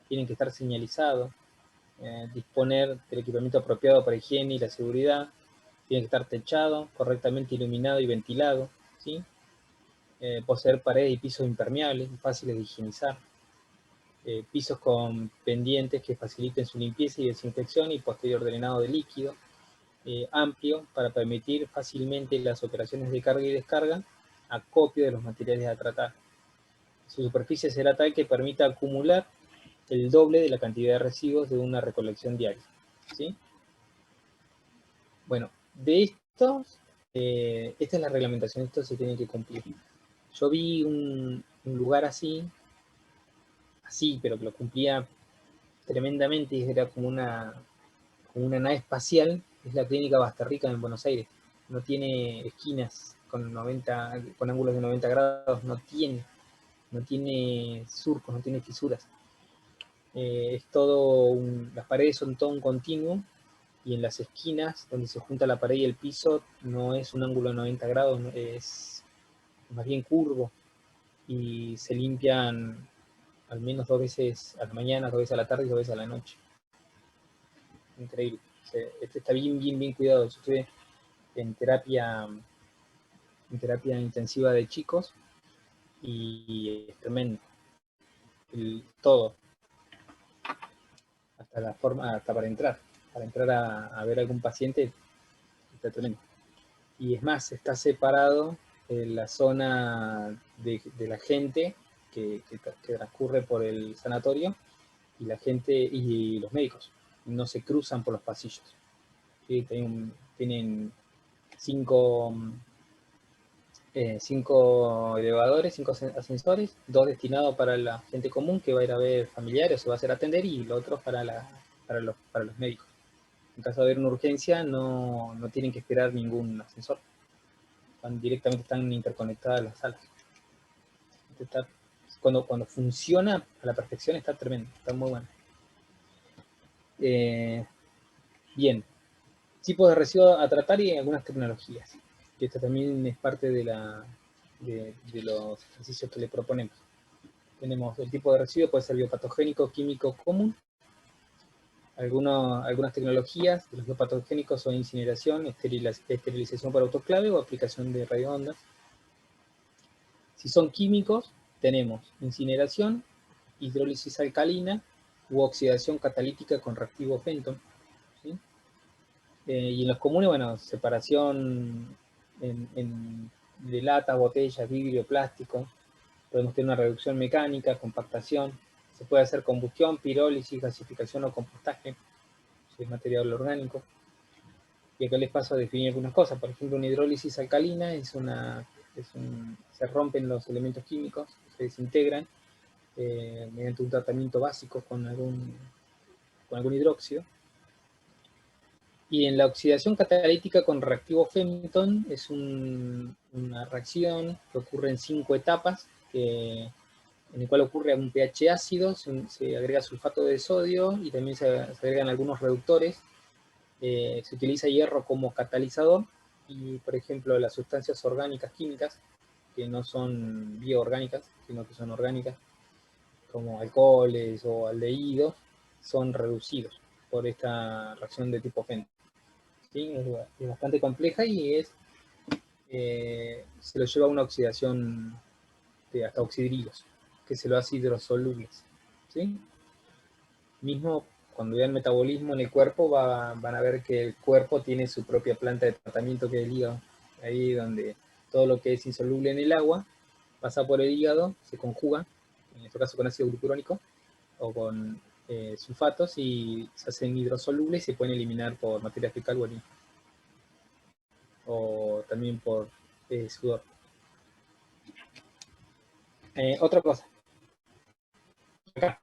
tienen que estar señalizados, disponer del equipamiento apropiado para higiene y la seguridad, tiene que estar techado, correctamente iluminado y ventilado, ¿sí? Poseer paredes y pisos impermeables, fáciles de higienizar, pisos con pendientes que faciliten su limpieza y desinfección y posterior drenado de líquido, amplio para permitir fácilmente las operaciones de carga y descarga, acopio de los materiales a tratar. Su superficie será tal que permita acumular el doble de la cantidad de residuos de una recolección diaria, ¿sí? Bueno, de estos, esta es la reglamentación, esto se tiene que cumplir. Yo vi un lugar así, pero que lo cumplía tremendamente, y era como una nave espacial, es la Clínica Basterrica en Buenos Aires. No tiene esquinas con ángulos de 90 grados, no tiene surcos, no tiene fisuras. Es todo, las paredes son todo un continuo, y en las esquinas, donde se junta la pared y el piso, no es un ángulo de 90 grados, es más bien curvo, y se limpian al menos 2 veces a la mañana, 2 veces a la tarde y 2 veces a la noche. Increíble. Este está bien cuidado. Yo estuve en terapia intensiva de chicos y es tremendo. Todo. Hasta la forma, hasta para entrar a ver a algún paciente, está tremendo. Y es más, está separado la zona de la gente que transcurre por el sanatorio y la gente y los médicos. No se cruzan por los pasillos. ¿Sí? Tienen 5 elevadores, 5 ascensores, 2 destinados para la gente común que va a ir a ver familiares o se va a hacer atender, y los otros para los médicos. En caso de haber una urgencia, no tienen que esperar ningún ascensor. Directamente están interconectadas las salas. Cuando funciona a la perfección está tremendo, está muy bueno. Bien, tipos de residuos a tratar y algunas tecnologías. Que esto también es parte de los ejercicios que le proponemos. Tenemos el tipo de residuo, puede ser biopatogénico, químico, común. Algunas tecnologías de los biopatogénicos son incineración, esterilización por autoclave o aplicación de radioondas. Si son químicos, tenemos incineración, hidrólisis alcalina u oxidación catalítica con reactivo Fenton, ¿sí? Y en los comunes, bueno, separación de latas, botellas, vidrio, plástico. Podemos tener una reducción mecánica, compactación. Se puede hacer combustión, pirólisis, gasificación o compostaje, si es material orgánico. Y acá les paso a definir algunas cosas. Por ejemplo, una hidrólisis alcalina se rompen los elementos químicos, se desintegran mediante un tratamiento básico con algún hidróxido. Y en la oxidación catalítica con reactivo Fenton es una reacción que ocurre en 5 etapas, en el cual ocurre a un pH ácido, se agrega sulfato de sodio y también se agregan algunos reductores. Se utiliza hierro como catalizador y, por ejemplo, las sustancias orgánicas químicas, que no son bioorgánicas, sino que son orgánicas, como alcoholes o aldehídos, son reducidos por esta reacción de tipo Fenton. ¿Sí? Es bastante compleja y se lo lleva a una oxidación hasta oxidrilos. que se lo hace hidrosolubles, ¿sí? Mismo cuando vean metabolismo en el cuerpo, van a ver que el cuerpo tiene su propia planta de tratamiento, que es el hígado. Ahí donde todo lo que es insoluble en el agua pasa por el hígado, se conjuga, en este caso con ácido glucurónico, o con sulfatos, y se hacen hidrosolubles y se pueden eliminar por materia fecal o orina. O también por sudor. Otra cosa. Acá.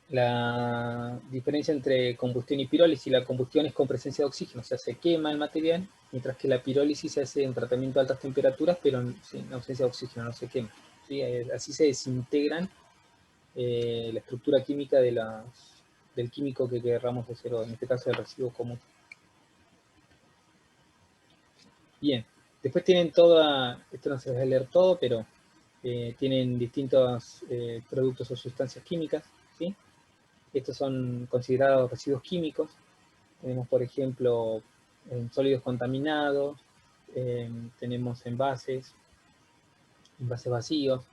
La diferencia entre combustión y pirólisis. La combustión es con presencia de oxígeno, o sea, se quema el material, mientras que la pirólisis se hace en tratamiento a altas temperaturas, pero sin ausencia de oxígeno, no se quema. ¿Sí? Así se desintegran la estructura química del químico que querramos hacer, o en este caso el residuo común. Bien, después tienen esto no se va a leer todo, pero tienen distintos productos o sustancias químicas, ¿sí? Estos son considerados residuos químicos. Tenemos, por ejemplo, sólidos contaminados, tenemos envases vacíos,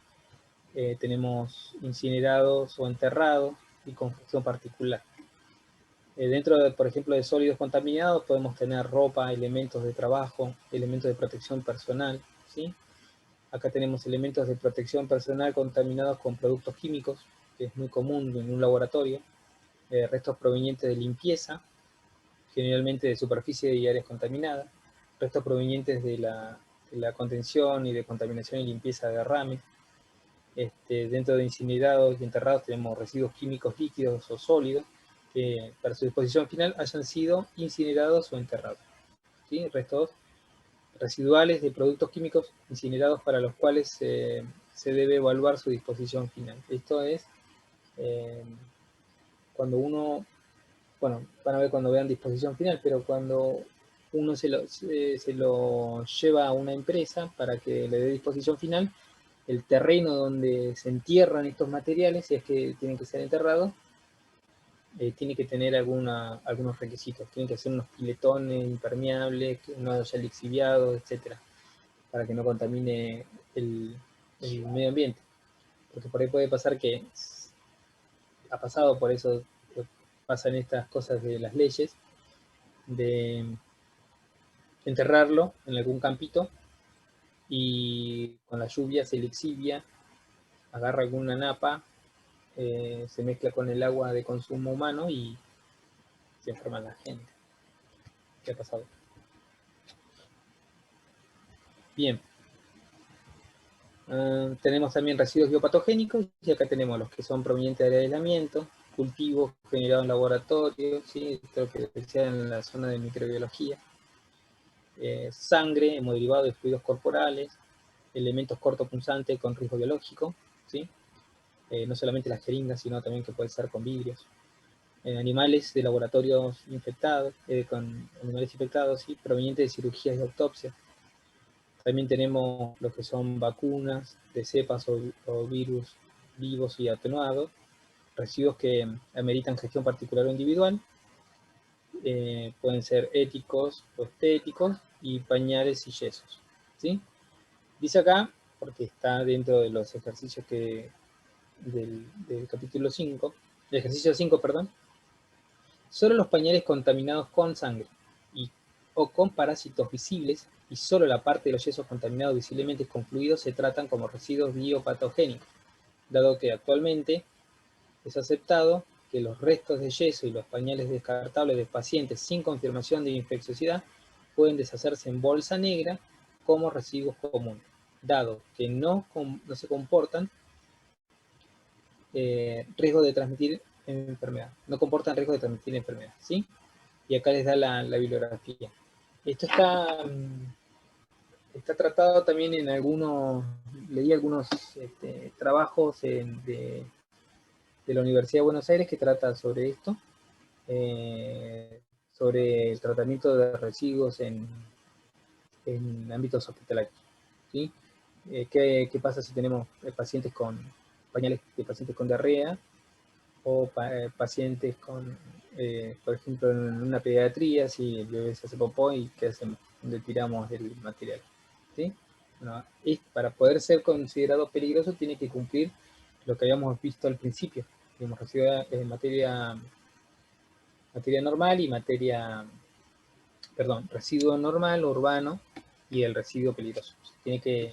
tenemos incinerados o enterrados y combustión particular. Dentro, por ejemplo, de sólidos contaminados podemos tener ropa, elementos de trabajo, elementos de protección personal, ¿sí? Acá tenemos elementos de protección personal contaminados con productos químicos, que es muy común en un laboratorio. Restos provenientes de limpieza, generalmente de superficie y áreas contaminadas. Restos provenientes de la contención y de contaminación y limpieza de derrames. Dentro de incinerados y enterrados tenemos residuos químicos líquidos o sólidos, que para su disposición final hayan sido incinerados o enterrados. ¿Sí? Restos residuales de productos químicos incinerados para los cuales se debe evaluar su disposición final. Esto es cuando uno, bueno, van a ver cuando vean disposición final, pero cuando uno se lo lleva a una empresa para que le dé disposición final, el terreno donde se entierran estos materiales, si es que tienen que ser enterrados, tiene que tener algunos requisitos. Tienen que ser unos piletones impermeables, que no haya lixiviado, etcétera, para que no contamine el medio ambiente. Porque por ahí puede pasar que ha pasado, por eso pasan estas cosas de las leyes, de enterrarlo en algún campito y con la lluvia se lixivia, agarra alguna napa, se mezcla con el agua de consumo humano y se enferma la gente. ¿Qué ha pasado? Bien. Tenemos también residuos biopatogénicos, y acá tenemos los que son provenientes del aislamiento, cultivos generados en laboratorio, ¿sí? Esto que decía en la zona de microbiología, sangre, hemoderivados de fluidos corporales, elementos cortopunzantes con riesgo biológico, ¿sí? No solamente las jeringas, sino también que puede ser con vidrios. Animales de laboratorios infectados, con animales infectados, ¿sí? Provenientes de cirugías y autopsias. También tenemos lo que son vacunas de cepas o virus vivos y atenuados, residuos que ameritan gestión particular o individual, pueden ser éticos o estéticos, y pañales y yesos, ¿sí? Dice acá, porque está dentro de los ejercicios del capítulo 5, del ejercicio 5, perdón, solo los pañales contaminados con sangre o con parásitos visibles, y solo la parte de los yesos contaminados visiblemente con fluidos se tratan como residuos biopatogénicos, dado que actualmente es aceptado que los restos de yeso y los pañales descartables de pacientes sin confirmación de infecciosidad pueden deshacerse en bolsa negra como residuos comunes, dado que no se comportan riesgo de transmitir enfermedad, no comportan riesgo de transmitir enfermedad, ¿sí? Y acá les da la bibliografía. Esto está tratado también en leí algunos trabajos de la Universidad de Buenos Aires que trata sobre esto, sobre el tratamiento de residuos en ámbitos hospitalarios, ¿sí? ¿Qué pasa si tenemos pacientes con pañales de pacientes con diarrea, o pacientes con, por ejemplo, en una pediatría, si el bebé se hace popó, y qué hacemos? ¿Dónde tiramos el material? ¿Sí? Bueno, para poder ser considerado peligroso tiene que cumplir lo que habíamos visto al principio, digamos, materia normal y residuo normal, urbano, y el residuo peligroso. Tiene que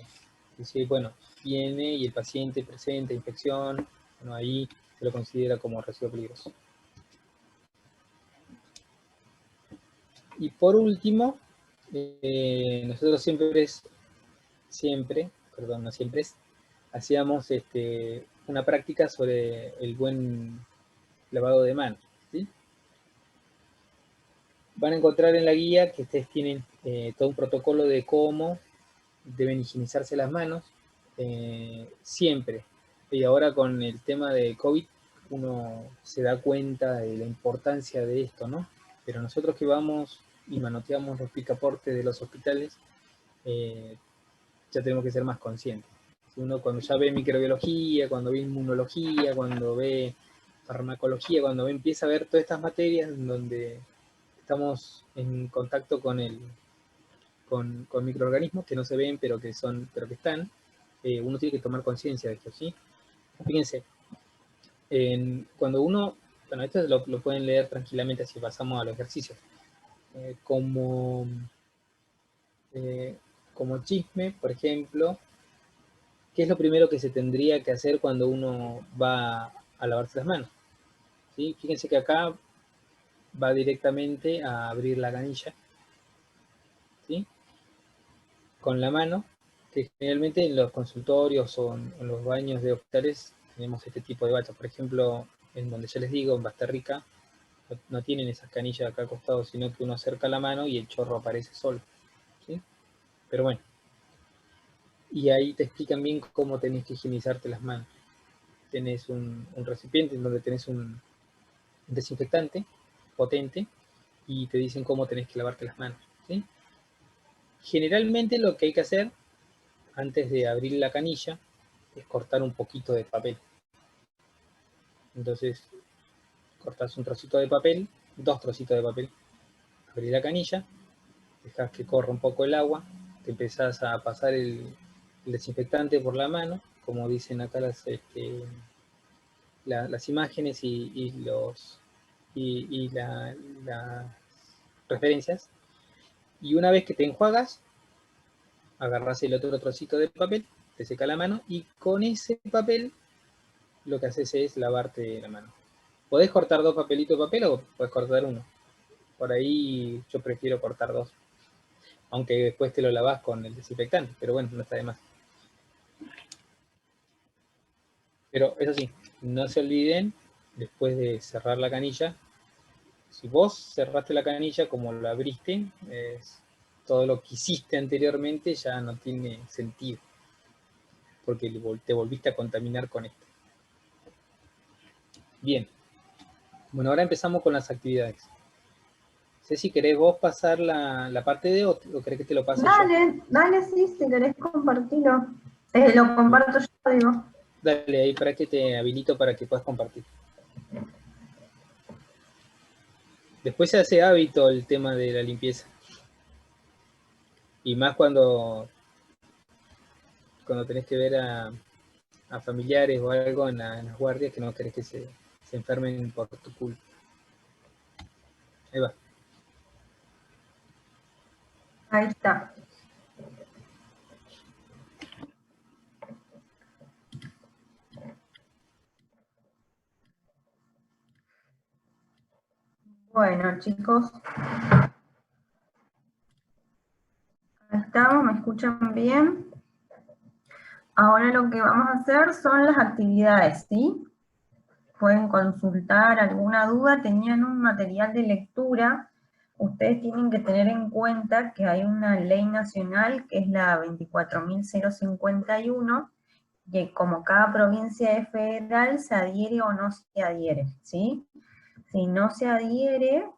decir, bueno, viene y el paciente presenta infección, bueno, ahí se lo considera como residuo peligroso. Y por último, nosotros hacíamos una práctica sobre el buen lavado de manos, ¿sí? Van a encontrar en la guía que ustedes tienen todo un protocolo de cómo deben higienizarse las manos siempre. Y ahora con el tema de COVID uno se da cuenta de la importancia de esto, ¿no? Pero nosotros que vamos y manoteamos los picaportes de los hospitales, ya tenemos que ser más conscientes. Uno cuando ya ve microbiología, cuando ve inmunología, cuando ve farmacología, cuando empieza a ver todas estas materias en donde estamos en contacto con microorganismos que no se ven, pero que están, uno tiene que tomar conciencia de esto, ¿sí? Fíjense, cuando uno, bueno, esto lo pueden leer tranquilamente si pasamos a los ejercicios, como chisme, por ejemplo, ¿qué es lo primero que se tendría que hacer cuando uno va a lavarse las manos? ¿Sí? Fíjense que acá va directamente a abrir la canilla, ¿sí? Con la mano, que generalmente en los consultorios o en los baños de hospitales tenemos este tipo de baños. Por ejemplo, en donde ya les digo, en Basterrica, no tienen esas canillas acá al costado, sino que uno acerca la mano y el chorro aparece solo, ¿sí? Pero bueno, y ahí te explican bien cómo tenés que higienizarte las manos. Tenés un recipiente en donde tenés un desinfectante potente y te dicen cómo tenés que lavarte las manos, ¿sí? Generalmente lo que hay que hacer antes de abrir la canilla es cortar un poquito de papel. Entonces, cortas un trocito de papel, 2 trocitos de papel, abrís la canilla, dejas que corra un poco el agua, te empezás a pasar el desinfectante por la mano, como dicen acá las imágenes y las referencias. Y una vez que te enjuagas, agarrás el otro trocito de papel, te seca la mano y con ese papel lo que haces es lavarte la mano. Podés cortar 2 papelitos de papel o podés cortar uno. Por ahí yo prefiero cortar 2. Aunque después te lo lavas con el desinfectante, pero bueno, no está de más. Pero eso sí, no se olviden, después de cerrar la canilla, si vos cerraste la canilla como la abriste, todo lo que hiciste anteriormente ya no tiene sentido, porque te volviste a contaminar con esto. Bien, bueno, ahora empezamos con las actividades. No sé si querés vos pasar la parte de o querés que te lo pase yo. Dale, sí, si querés compartirlo. Lo comparto yo, digo. Dale, ahí para que te habilito para que puedas compartir. Después se hace hábito el tema de la limpieza. Y más cuando tenés que ver a familiares o algo en las guardias que no querés que se enfermen por tu culpa. Ahí va. Ahí está. Bueno, chicos. Ahí estamos, ¿me escuchan bien? Ahora lo que vamos a hacer son las actividades, ¿sí? Pueden consultar alguna duda, tenían un material de lectura. Ustedes tienen que tener en cuenta que hay una ley nacional que es la 24.051, que como cada provincia es federal, se adhiere o no se adhiere, ¿sí? Si no se adhiere,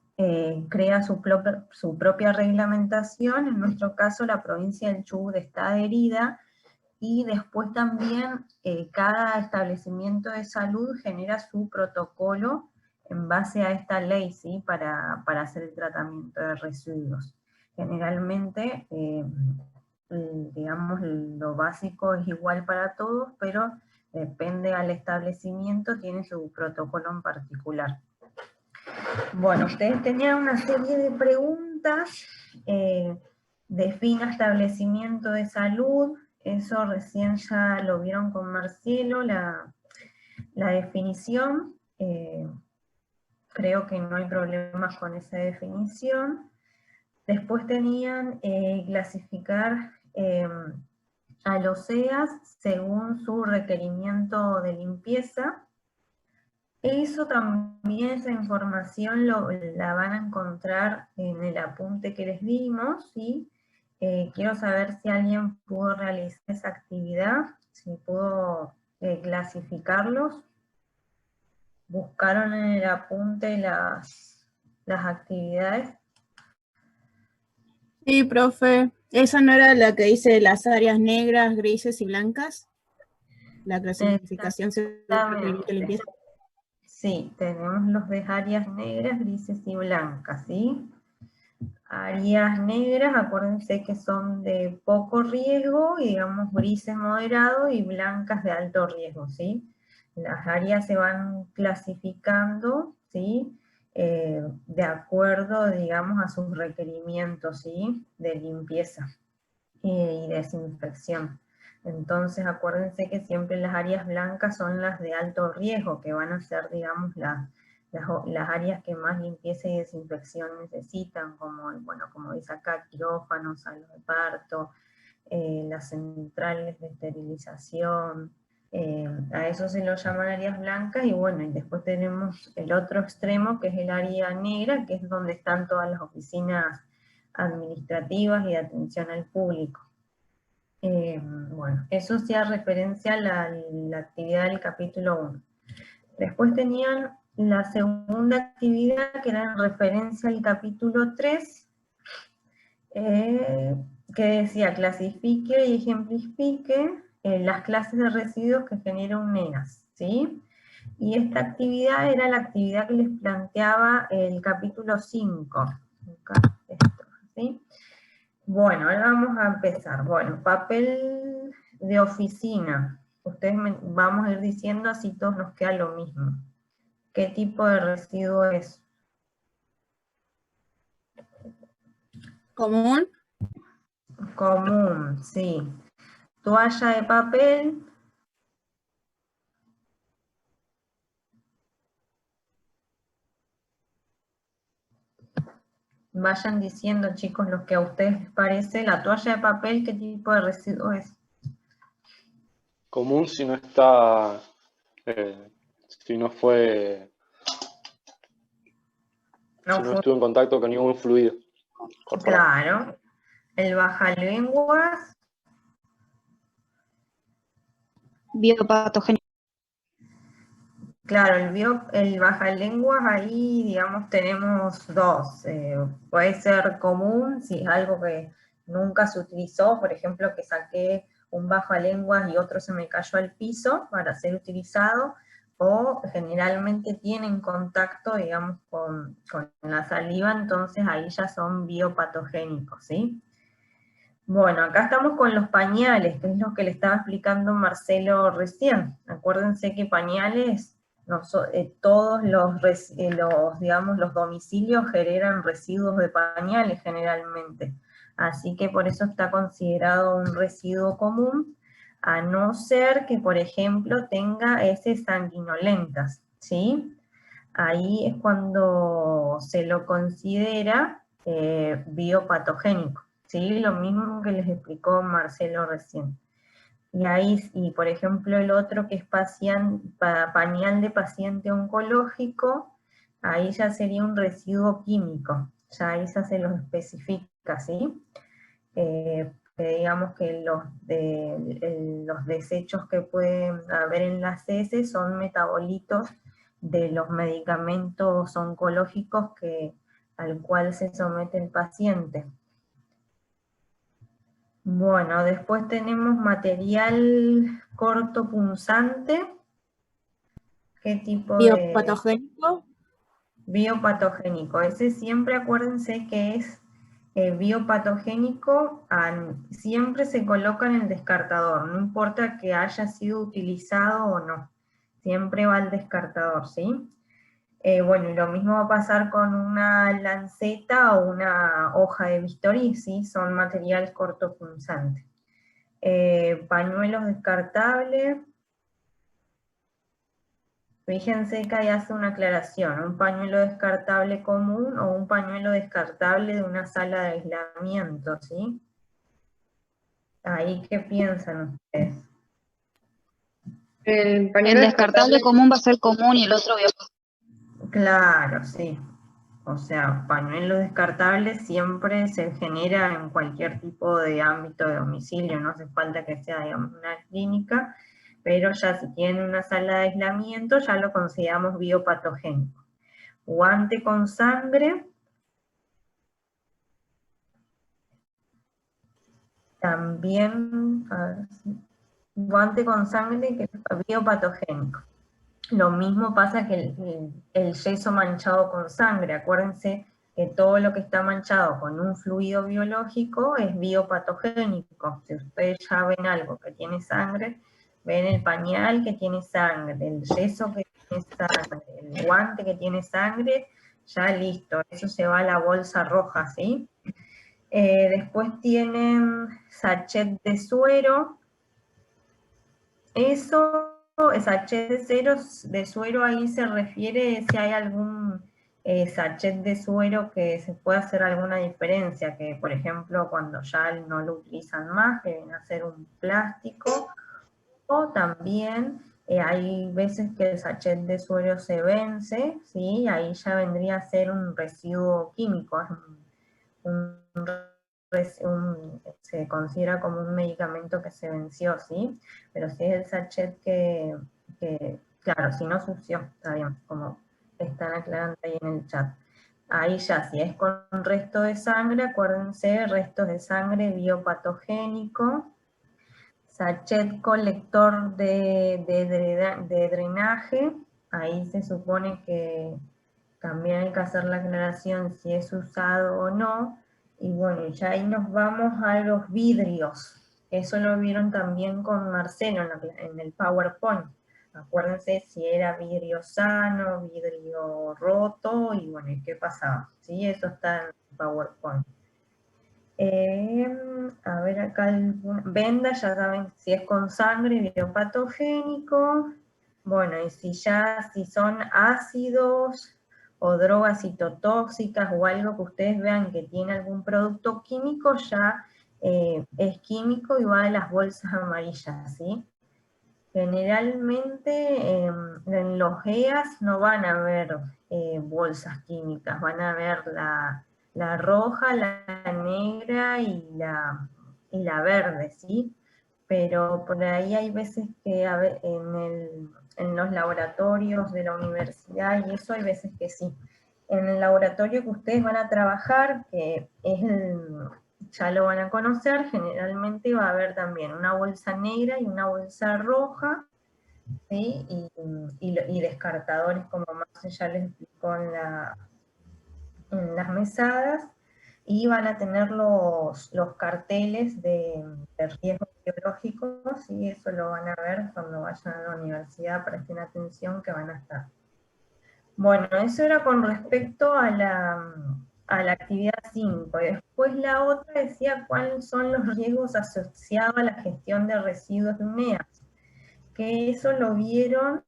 crea su propia reglamentación. En nuestro caso, la provincia del Chubut está adherida, y después también cada establecimiento de salud genera su protocolo en base a esta ley, ¿sí? Para hacer el tratamiento de residuos. Generalmente digamos, lo básico es igual para todos, pero depende al establecimiento, tiene su protocolo en particular. Bueno, ustedes tenían una serie de preguntas, defina establecimiento de salud, eso recién ya lo vieron con Marcelo, la definición, creo que no hay problemas con esa definición. Después tenían clasificar a los EAS según su requerimiento de limpieza. Eso también, esa información la van a encontrar en el apunte que les dimos, ¿sí? Quiero saber si alguien pudo realizar esa actividad, si pudo clasificarlos. ¿Buscaron en el apunte las actividades? Sí, profe. ¿Esa no era la que dice las áreas negras, grises y blancas? La clasificación según requerimiento de limpieza. Sí, tenemos los de áreas negras, grises y blancas, ¿sí? Áreas negras, acuérdense que son de poco riesgo, y digamos grises moderado y blancas de alto riesgo, ¿sí? Las áreas se van clasificando, ¿sí? De acuerdo, digamos, a sus requerimientos, ¿sí? De limpieza y desinfección. Entonces, acuérdense que siempre las áreas blancas son las de alto riesgo, que van a ser, digamos, las áreas que más limpieza y desinfección necesitan, como, bueno, como dice acá, quirófanos, salas de parto, las centrales de esterilización, a eso se lo llaman áreas blancas, y bueno, y después tenemos el otro extremo, que es el área negra, que es donde están todas las oficinas administrativas y de atención al público. Bueno, eso hacía referencia a la actividad del capítulo 1. Después tenían la segunda actividad, que era en referencia al capítulo 3, que decía clasifique y ejemplifique las clases de residuos que genera un EAS, ¿sí? Y esta actividad era la actividad que les planteaba el capítulo 5. Acá, esto, ¿sí? Bueno, ahora vamos a empezar. Bueno, papel de oficina. Ustedes vamos a ir diciendo así todos nos queda lo mismo. ¿Qué tipo de residuo es? ¿Común? Común, sí. Toalla de papel. Vayan diciendo, chicos, lo que a ustedes les parece. La toalla de papel, ¿qué tipo de residuo es? Común si no está, si no fue, si no estuvo en contacto con ningún fluido corporal. Claro. El bajalenguas. Biopatogénico. Claro, el bajalenguas ahí, digamos, tenemos dos. Puede ser común, si es algo que nunca se utilizó, por ejemplo, que saqué un bajalenguas y otro se me cayó al piso para ser utilizado, o generalmente tienen contacto, digamos, con la saliva, entonces ahí ya son biopatogénicos, ¿sí? Bueno, acá estamos con los pañales, que es lo que le estaba explicando Marcelo recién. Acuérdense que pañales, todos digamos, los domicilios generan residuos de pañales generalmente. Así que por eso está considerado un residuo común, a no ser que, por ejemplo, tenga heces sanguinolentas, ¿sí? Ahí es cuando se lo considera biopatogénico. ¿Sí? Lo mismo que les explicó Marcelo recién. Y ahí, por ejemplo, el otro que es pañal de paciente oncológico, ahí ya sería un residuo químico, ya ahí ya se los especifica, ¿sí? Digamos que los desechos que pueden haber en las heces son metabolitos de los medicamentos oncológicos al cual se somete el paciente. Bueno, después tenemos material cortopunzante. ¿Qué tipo ¿Biopatogénico? Biopatogénico. Ese siempre acuérdense que es biopatogénico siempre se coloca en el descartador, no importa que haya sido utilizado o no, siempre va al descartador, ¿sí? Bueno, y lo mismo va a pasar con una lanceta o una hoja de bisturí, ¿sí? Son material cortopunzante. Pañuelos descartables. Fíjense que ahí hace una aclaración, un pañuelo descartable común o un pañuelo descartable de una sala de aislamiento, ¿sí? Ahí, ¿qué piensan ustedes? El descartable común va a ser común y el otro biopatogénico. Claro, sí. O sea, pañuelo descartable siempre se genera en cualquier tipo de ámbito de domicilio, no hace falta que sea, digamos, una clínica, pero ya si tiene una sala de aislamiento ya lo consideramos biopatogénico. Guante con sangre, también, a ver, guante con sangre que es biopatogénico. Lo mismo pasa que el yeso manchado con sangre, acuérdense que todo lo que está manchado con un fluido biológico es biopatogénico. Si ustedes ya ven algo que tiene sangre, ven el pañal que tiene sangre, el yeso que tiene sangre, el guante que tiene sangre, ya listo, eso se va a la bolsa roja, ¿sí? Después tienen sachet de suero. Eso, sachet de suero, ahí se refiere si hay algún sachet de suero que se pueda hacer alguna diferencia, que por ejemplo cuando ya no lo utilizan más, que viene a ser un plástico, o también hay veces que el sachet de suero se vence, ¿sí? Ahí ya vendría a ser un residuo químico, es se considera como un medicamento que se venció, ¿sí? Pero si es el sachet claro, si no sució, está bien, como están aclarando ahí en el chat. Ahí ya, si es con resto de sangre, acuérdense, restos de sangre biopatogénico, sachet colector de drenaje, ahí se supone que también hay que hacer la aclaración si es usado o no. Y bueno, ya ahí nos vamos a los vidrios. Eso lo vieron también con Marcelo en el PowerPoint. Acuérdense si era vidrio sano, vidrio roto, y bueno, ¿y qué pasaba? ¿Sí? Eso está en el PowerPoint. A ver acá, venda, ya saben si es con sangre, biopatogénico. Bueno, y si son ácidos o drogas citotóxicas o algo que ustedes vean que tiene algún producto químico, ya es químico y va a las bolsas amarillas, ¿sí? Generalmente en los EAS no van a haber bolsas químicas, van a ver la roja, la negra y la verde, ¿sí? Pero por ahí hay veces que en los laboratorios de la universidad y eso hay veces que sí. En el laboratorio que ustedes van a trabajar, que es ya lo van a conocer, generalmente va a haber también una bolsa negra y una bolsa roja, ¿sí? Y descartadores, como Marce ya les explicó en las mesadas, y van a tener los carteles de riesgos biológicos, y eso lo van a ver cuando vayan a la universidad, presten atención que van a estar. Bueno, eso era con respecto a la actividad 5. Después la otra decía cuáles son los riesgos asociados a la gestión de residuos de UNEA, que eso lo vieron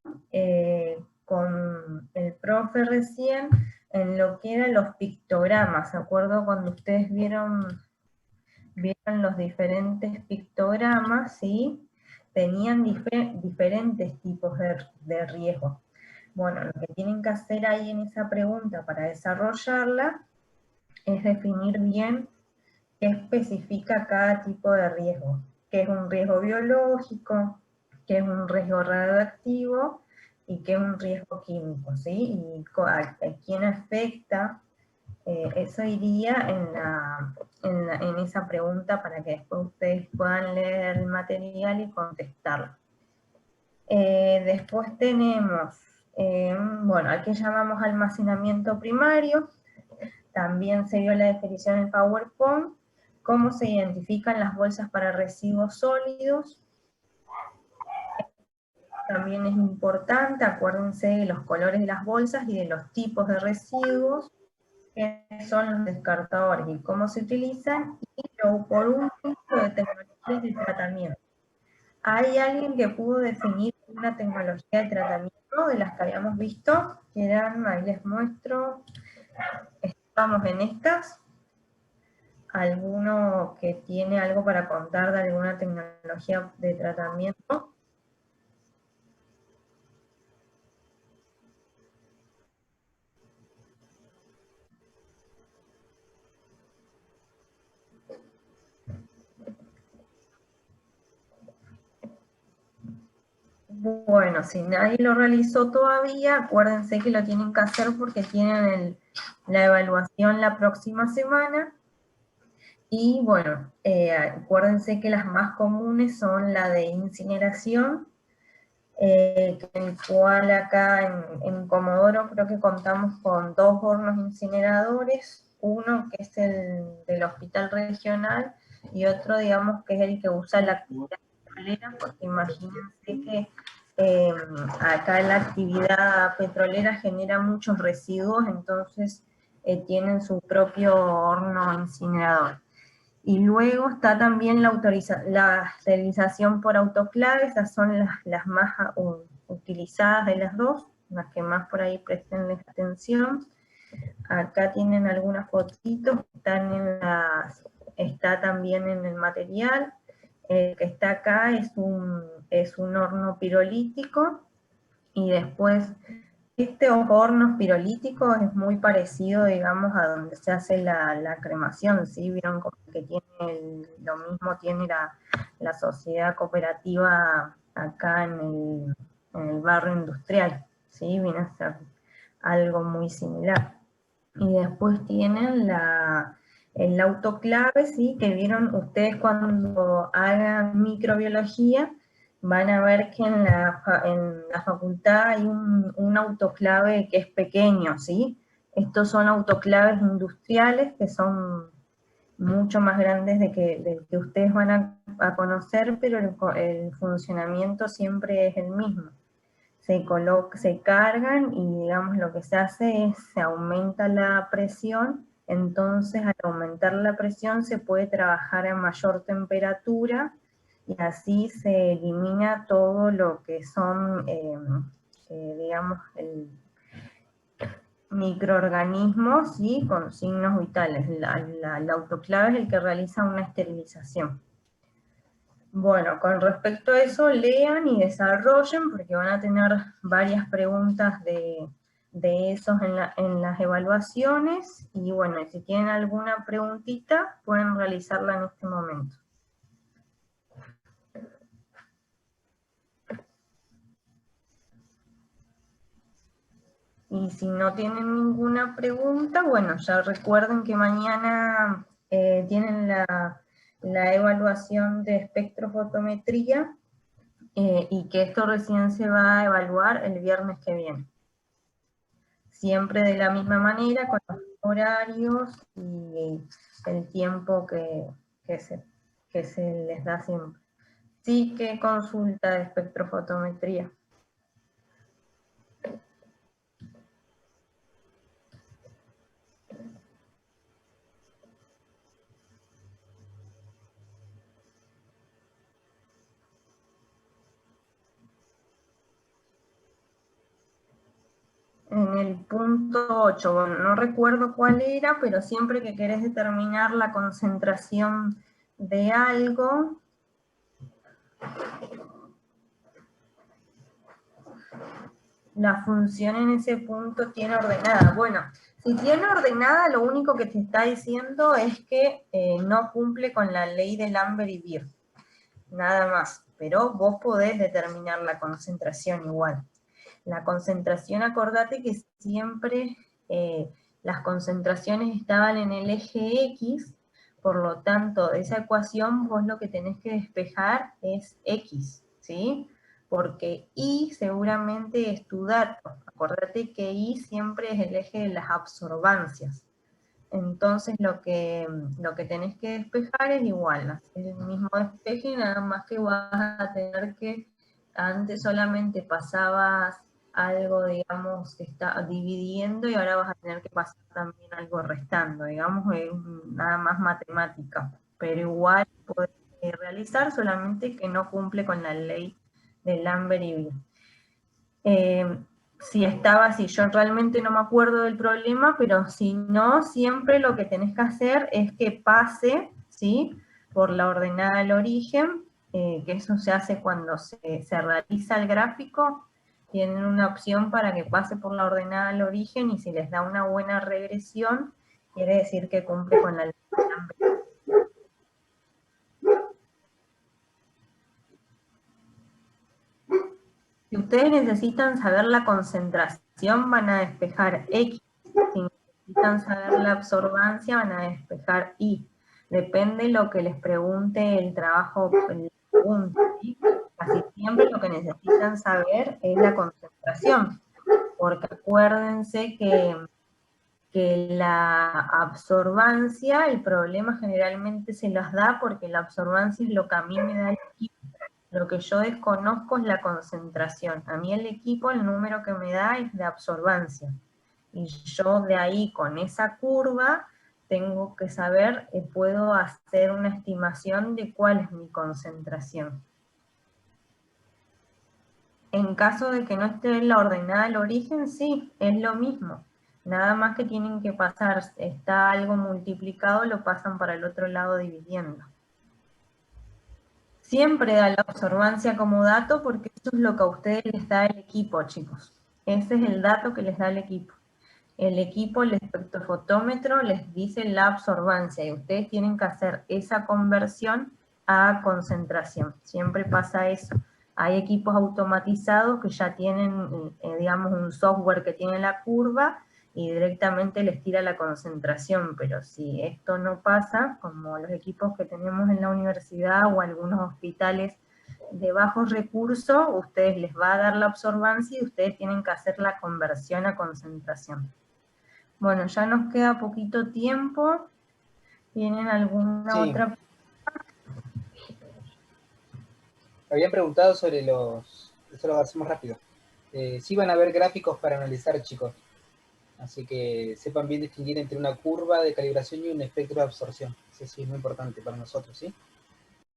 con el profe recién en lo que eran los pictogramas. ¿Se acuerdan cuando ustedes vieron los diferentes pictogramas? ¿Sí? Tenían diferentes tipos de riesgos. Bueno, lo que tienen que hacer ahí en esa pregunta para desarrollarla es definir bien qué especifica cada tipo de riesgo, qué es un riesgo biológico, qué es un riesgo radioactivo y qué es un riesgo químico, ¿sí? Y a quién afecta. Eso iría en esa pregunta para que después ustedes puedan leer el material y contestarlo. Después tenemos, bueno, aquí llamamos almacenamiento primario. También se vio la definición en PowerPoint, cómo se identifican las bolsas para residuos sólidos. También es importante, acuérdense de los colores de las bolsas y de los tipos de residuos, que son los descartadores y cómo se utilizan, y por último, de tecnologías de tratamiento. ¿Hay alguien que pudo definir una tecnología de tratamiento de las que habíamos visto? Que eran, ahí les muestro, estamos en estas. ¿Alguno que tiene algo para contar de alguna tecnología de tratamiento? Bueno, si nadie lo realizó todavía, acuérdense que lo tienen que hacer porque tienen la evaluación la próxima semana. Y bueno, acuérdense que las más comunes son la de incineración, en el cual acá en Comodoro creo que contamos con 2 hornos incineradores, uno que es el del hospital regional y otro, digamos, que es el que usa la actividad petrolera, porque imagínense que acá la actividad petrolera genera muchos residuos, entonces tienen su propio horno incinerador. Y luego está también la esterilización por autoclave, esas son las más utilizadas de las dos, las que más por ahí presten atención. Acá tienen algunas fotitos, está también en el material. El que está acá es un horno pirolítico, y después este horno pirolítico es muy parecido, digamos, a donde se hace la cremación, ¿sí? Vieron como que tiene lo mismo tiene la sociedad cooperativa acá en el barrio industrial, ¿sí? Viene a ser algo muy similar. Y después tienen el autoclave, ¿sí? Que vieron ustedes cuando hagan microbiología, van a ver que en la facultad hay un autoclave que es pequeño, ¿sí? Estos son autoclaves industriales que son mucho más grandes del que ustedes van a conocer, pero el funcionamiento siempre es el mismo. Se cargan y, digamos, lo que se hace es se aumenta la presión, entonces al aumentar la presión se puede trabajar a mayor temperatura, y así se elimina todo lo que son, digamos, microorganismos, ¿sí? Con signos vitales. La autoclave es el que realiza una esterilización. Bueno, con respecto a eso, lean y desarrollen, porque van a tener varias preguntas de esos en las evaluaciones, y bueno, si tienen alguna preguntita, pueden realizarla en este momento. Y si no tienen ninguna pregunta, bueno, ya recuerden que mañana tienen la evaluación de espectrofotometría, y que esto recién se va a evaluar el viernes que viene. Siempre de la misma manera, con los horarios y el tiempo que se les da siempre. Sí, que consulta de espectrofotometría. En el punto 8, bueno, no recuerdo cuál era, pero siempre que querés determinar la concentración de algo, la función en ese punto tiene ordenada. Bueno, si tiene ordenada, lo único que te está diciendo es que no cumple con la ley de Lambert y Beer, nada más, pero vos podés determinar la concentración igual. La concentración, acordate que siempre las concentraciones estaban en el eje X, por lo tanto, de esa ecuación vos lo que tenés que despejar es X, ¿sí? Porque Y seguramente es tu dato. Acordate que Y siempre es el eje de las absorbancias, Entonces lo que tenés que despejar es igual, hacer el mismo despeje, nada más que vas a tener que, antes solamente pasabas algo, digamos, que está dividiendo y ahora vas a tener que pasar también algo restando, digamos, es nada más matemática, pero igual podés realizar, solamente que no cumple con la ley de Lambert y Beer. Si estaba así, yo realmente no me acuerdo del problema, pero si no, siempre lo que tenés que hacer es que pase, ¿sí?, por la ordenada al origen, que eso se hace cuando se realiza el gráfico. Tienen una opción para que pase por la ordenada al origen, y si les da una buena regresión, quiere decir que cumple con la ley de Lambert. Si ustedes necesitan saber la concentración, van a despejar X. Si necesitan saber la absorbancia, van a despejar Y. Depende de lo que les pregunte el trabajo, ¿sí? Casi siempre lo que necesitan saber es la concentración, porque acuérdense que la absorbancia, el problema generalmente se los da porque la absorbancia es lo que a mí me da el equipo. Lo que yo desconozco es la concentración. A mí el equipo, el número que me da es de absorbancia. Y yo de ahí, con esa curva, tengo que saber, puedo hacer una estimación de cuál es mi concentración. En caso de que no esté en la ordenada al origen, sí, es lo mismo. Nada más que tienen que pasar, está algo multiplicado, lo pasan para el otro lado dividiendo. Siempre da la absorbancia como dato, porque eso es lo que a ustedes les da el equipo, chicos. Ese es el dato que les da el equipo. El equipo, el espectrofotómetro, les dice la absorbancia, y ustedes tienen que hacer esa conversión a concentración. Siempre pasa eso. Hay equipos automatizados que ya tienen, digamos, un software que tiene la curva y directamente les tira la concentración, pero si esto no pasa, como los equipos que tenemos en la universidad o algunos hospitales de bajos recursos, ustedes les va a dar la absorbancia y ustedes tienen que hacer la conversión a concentración. Bueno, ya nos queda poquito tiempo. ¿Tienen alguna otra? Habían preguntado sobre eso lo hacemos rápido. Sí van a haber gráficos para analizar, chicos. Así que sepan bien distinguir entre una curva de calibración y un espectro de absorción. Eso sí es muy importante para nosotros, ¿sí?